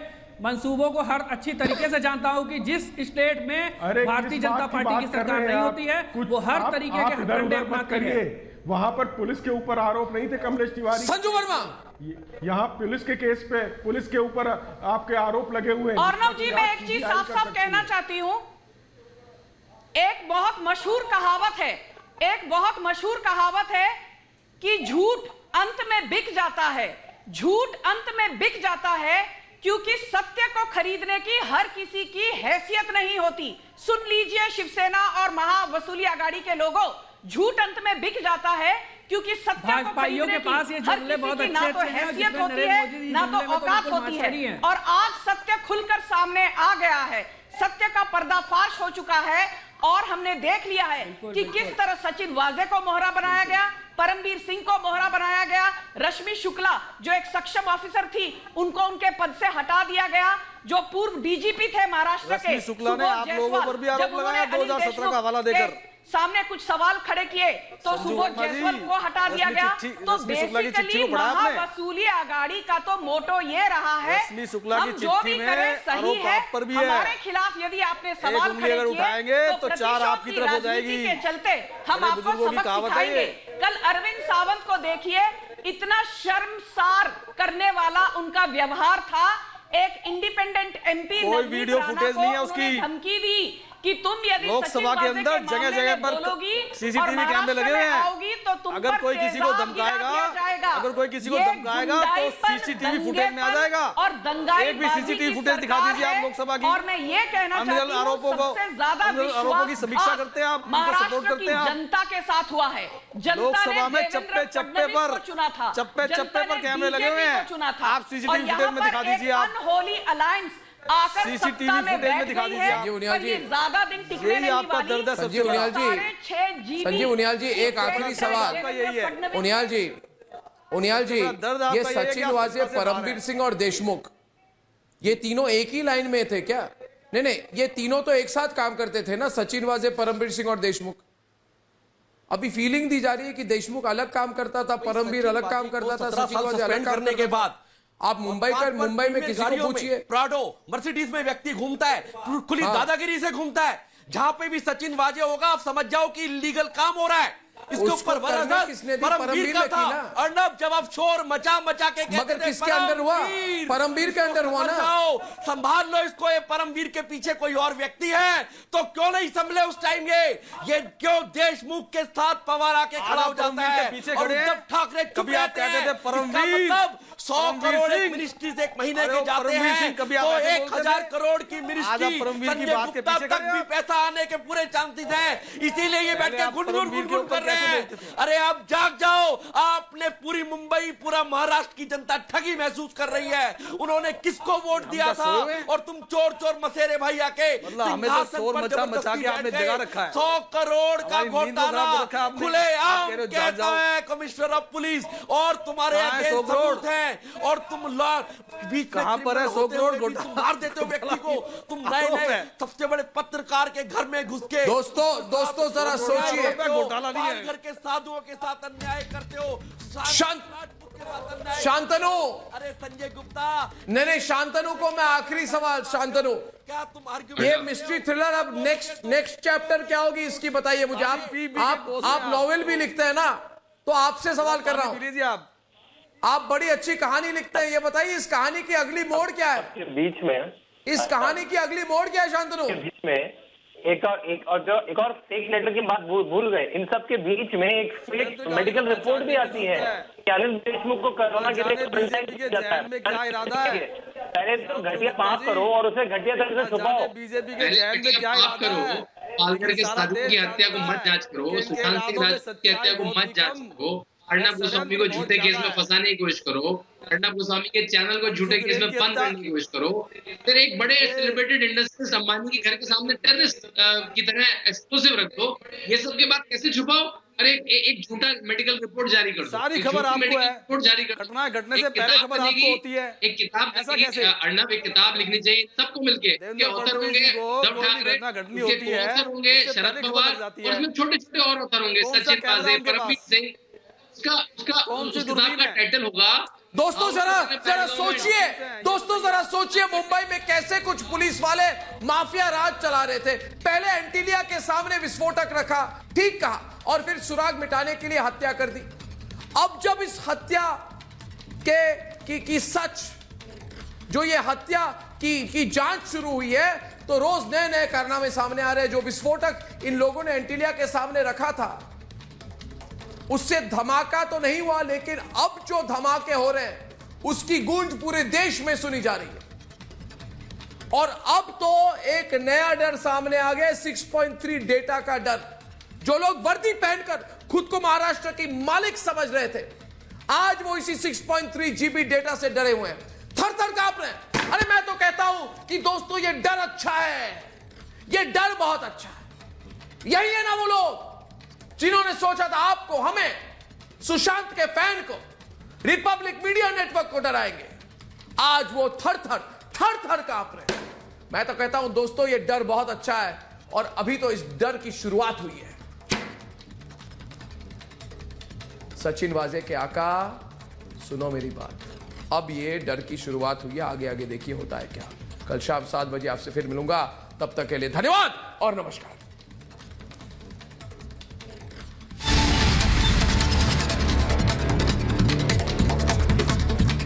मंसूबों को हर अच्छी तरीके से जानता हूं कि जिस स्टेट में भारतीय जनता पार्टी की सरकार नहीं होती है, वो हर तरीके के हथकंडे अपनाती है। वहां पर पुलिस के ऊपर आरोप नहीं थे कमलेश तिवारी। संजू वर्मा, यहाँ पुलिस के केस पे पुलिस के ऊपर आपके आरोप लगे हुए हैं। अर्नब जी, मैं एक चीज साफ साफ कहना चाहती हूँ। एक बहुत मशहूर कहावत है कि झूठ अंत में बिक जाता है। झूठ अंत में बिक जाता है क्योंकि सत्य को खरीदने की हर किसी की हैसियत नहीं होती। सुन लीजिए शिवसेना और महावसूली अघाड़ी के लोगों, झूठ अंत में बिक जाता है क्योंकि सत्य को खरीदने की हर किसी की ना तो हैसियत होती है, ना तो औकात होती है। और आज सत्य खुलकर सामने आ गया है, सत्य का पर्दाफाश हो चुका है और हमने देख लिया है कि किस तरह सचिन वाजे को मोहरा बनाया गया, परमवीर सिंह को मोहरा बनाया गया, रश्मि शुक्ला जो एक सक्षम ऑफिसर थी उनको उनके पद से हटा दिया गया, जो पूर्व डीजीपी थे महाराष्ट्र के, शुक्ला ने आप लोगों पर भी आरोप लगाया 2017 का हवाला देकर, सामने कुछ सवाल खड़े किए तो सुबोध जायसवाल को हटा दिया गया। तो बेसिकली महावसूली अघाड़ी का तो मोटो ये रहा है, हम जो भी करें सही है, हमारे खिलाफ यदि आपने सवाल खड़े किए तो 4 आपकी तरफ हो जाएगी के चलते हम आपको सबक सिखाएंगे। कल अरविंद सावंत को देखिए, इतना शर्मसार करने वाला उनका व्यवहार था। एक इंडिपेंडेंट एमपी कोई वीडियो फुटेज नहीं है उसकी, धमकी दी कि तुम यदि लोकसभा के अंदर जगह जगह पर सीसीटीवी कैमरे लगे हुए हैं, तो अगर कोई किसी को धमकाएगा तो सीसीटीवी फुटेज में आ जाएगा। और एक भी सीसीटीवी फुटेज दिखा दीजिए आप लोकसभा की। और मैं ये कहना चाहती हूं, आरोपों की समीक्षा करते हैं आप, उनको सपोर्ट करते हैं आप। जनता के साथ हुआ है, लोकसभा में चप्पे चप्पे पर कैमरे लगे हुए हैं, आप सीसीटीवी फुटेज में दिखा दीजिए। आप अनहोली अलायंस आकर सीसीटीवी फुटेज में दिखा दीजिए। ज्यादा दिन टिकने नहीं वाली। संजीव उनियाल जी एक आखिरी सवाल। उनियाल जी ये सचिन वाजे, परमवीर सिंह और देशमुख, ये तीनों एक ही लाइन में थे क्या? नहीं, ये तीनों तो एक साथ काम करते थे ना, सचिन वाजे, परमवीर सिंह और देशमुख। अभी फीलिंग दी जा रही है कि देशमुख अलग काम करता था, परमवीर अलग काम करता था, सचिन वाजे अलग काम करने के बाद आप मुंबई में किसी को पूछिए, प्राडो मर्सिडीज में व्यक्ति घूमता है, खुली दादागिरी से घूमता है। जहां पे भी सचिन वाजे होगा आप समझ जाओ कि इलीगल काम हो रहा है। इसके ऊपर परमवीर का था। अर्नब जब आप शोर मचा के मगर किसके अंडर हुआ? परमवीर के अंडर हुआ ना। संभाल लो इसको, ये परमवीर के पीछे कोई और व्यक्ति है तो क्यों नहीं संभले उस टाइम? ये क्यों देशमुख के साथ पवार आके खड़ा हो जाता है? पीछे खड़े जब ठाकरे कभी आप कहते थे परमवीर, 100 करोड़ एक मिनिस्ट्री से एक महीने के जाते हैं तो 1000 करोड़ की मिनिस्ट्री संजय गुप्ता तक भी पैसा आने के पूरे चांसेस हैं, इसीलिए ये बैठ के गुनगुन कर रहे हैं। अरे आप जाग जाओ, आपने पूरी मुंबई, पूरा महाराष्ट्र की जनता ठगी महसूस कर रही है। उन्होंने किसको वोट दिया था और तुम चोर चोर मसेरे भाई आके जगह रखा है। 100 करोड़ का घोटाला खुलेआम कहता है कमिश्नर ऑफ पुलिस, और तुम्हारे सबूत हैं और तुम कहां पर है 100 करोड़ घोटाला मार देते हो व्यक्ति को। तुम नए सबसे बड़े पत्रकार के घर में घुस के दोस्तों जरा सोचिए, घोटाला नहीं है, घर के साधुओं के साथ अन्याय करते हो। शांतनु, अरे संजय गुप्ता, नहीं शांतनु को मैं आखिरी सवाल, शांतनु क्या तुम ये मिस्ट्री थ्रिलर अब नेक्स्ट चैप्टर क्या होगी इसकी बताइए मुझे। आप नॉवेल भी लिखते हैं ना, तो आपसे सवाल कर रहा हूं। आप बड़ी अच्छी कहानी लिखते हैं, ये बताइए इस कहानी की अगली मोड़ क्या है? बीच में इस कहानी की अगली मोड़ क्या है शांतनु? बीच में एक और फेक लेटर की बात भूल गए। इन सब के बीच में एक फेक मेडिकल रिपोर्ट भी आती है कि अनिल देशमुख को कोरोना के लिए क्वारंटाइन किया जाता है। पहले तो घटिया पाप करो और उसे घटिया तरह से छुपाओ। बीजेपी के जहन में क्या इरादा है? पालघर के साधु की हत्या को मत जांच करो, सुशांत सिंह राजपूत की हत्या को मत जांच करो, अर्नब गोस्वामी को झूठे केस में फंसाने की कोशिश करो, अर्नब गोस्वामी के चैनल को झूठे केस में बंद करने की कोशिश करो, फिर एक बड़े सेलिब्रेटेड इंडस्ट्री अंबानी के घर के सामने टेररिस्ट की तरह एक्सप्लोसिव रख दो। ये सब के बाद कैसे छुपाओ? अरे एक झूठा मेडिकल रिपोर्ट जारी कर दो, सारी खबर आपको है, रिपोर्ट जारी कर, घटना घटने से पहले खबर आपको होती है। एक किताब ऐसा कैसे? अर्नब एक किताब लिखनी चाहिए सबको मिलके, ऑथर होंगे उद्धव ठाकरे, ऑथर होंगे शरद पवार, और उसमें छोटे छोटे और ऑथर होंगे, सचिन वाजे, परमवीर सिंह। उस किताब का टाइटल होगा। दोस्तों जरा सोचिए, जरा सोचिए मुंबई में कैसे कुछ पुलिस वाले माफिया राज चला रहे थे। पहले एंटीलिया के सामने विस्फोटक रखा, ठीक कहा, और फिर सुराग मिटाने के लिए हत्या कर दी। अब जब इस हत्या की सच, जो ये हत्या की जांच शुरू हुई है, तो रोज नए नए कारनामे सामने आ रहे हैं। जो विस्फोटक इन लोगों ने एंटीलिया के सामने रखा था, उससे धमाका तो नहीं हुआ, लेकिन अब जो धमाके हो रहे हैं उसकी गूंज पूरे देश में सुनी जा रही है। और अब तो एक नया डर सामने आ गया, 6.3 डेटा का डर। जो लोग वर्दी पहनकर खुद को महाराष्ट्र की मालिक समझ रहे थे, आज वो इसी 6.3 GB डेटा से डरे हुए हैं, थर थर कांप रहे हैं। अरे मैं तो कहता हूं कि दोस्तों ये डर अच्छा है, ये डर बहुत अच्छा है। यही है ना वो लोग जिन्होंने सोचा था आपको, हमें, सुशांत के फैन को, रिपब्लिक मीडिया नेटवर्क को डराएंगे। आज वो थर थर कांप रहे हैं। मैं तो कहता हूं दोस्तों ये डर बहुत अच्छा है, और अभी तो इस डर की शुरुआत हुई है। सचिन वाजे के आका, सुनो मेरी बात, अब ये डर की शुरुआत हुई है, आगे आगे देखिए होता है क्या। कल शाम 7 बजे आपसे फिर मिलूंगा, तब तक के लिए धन्यवाद और नमस्कार।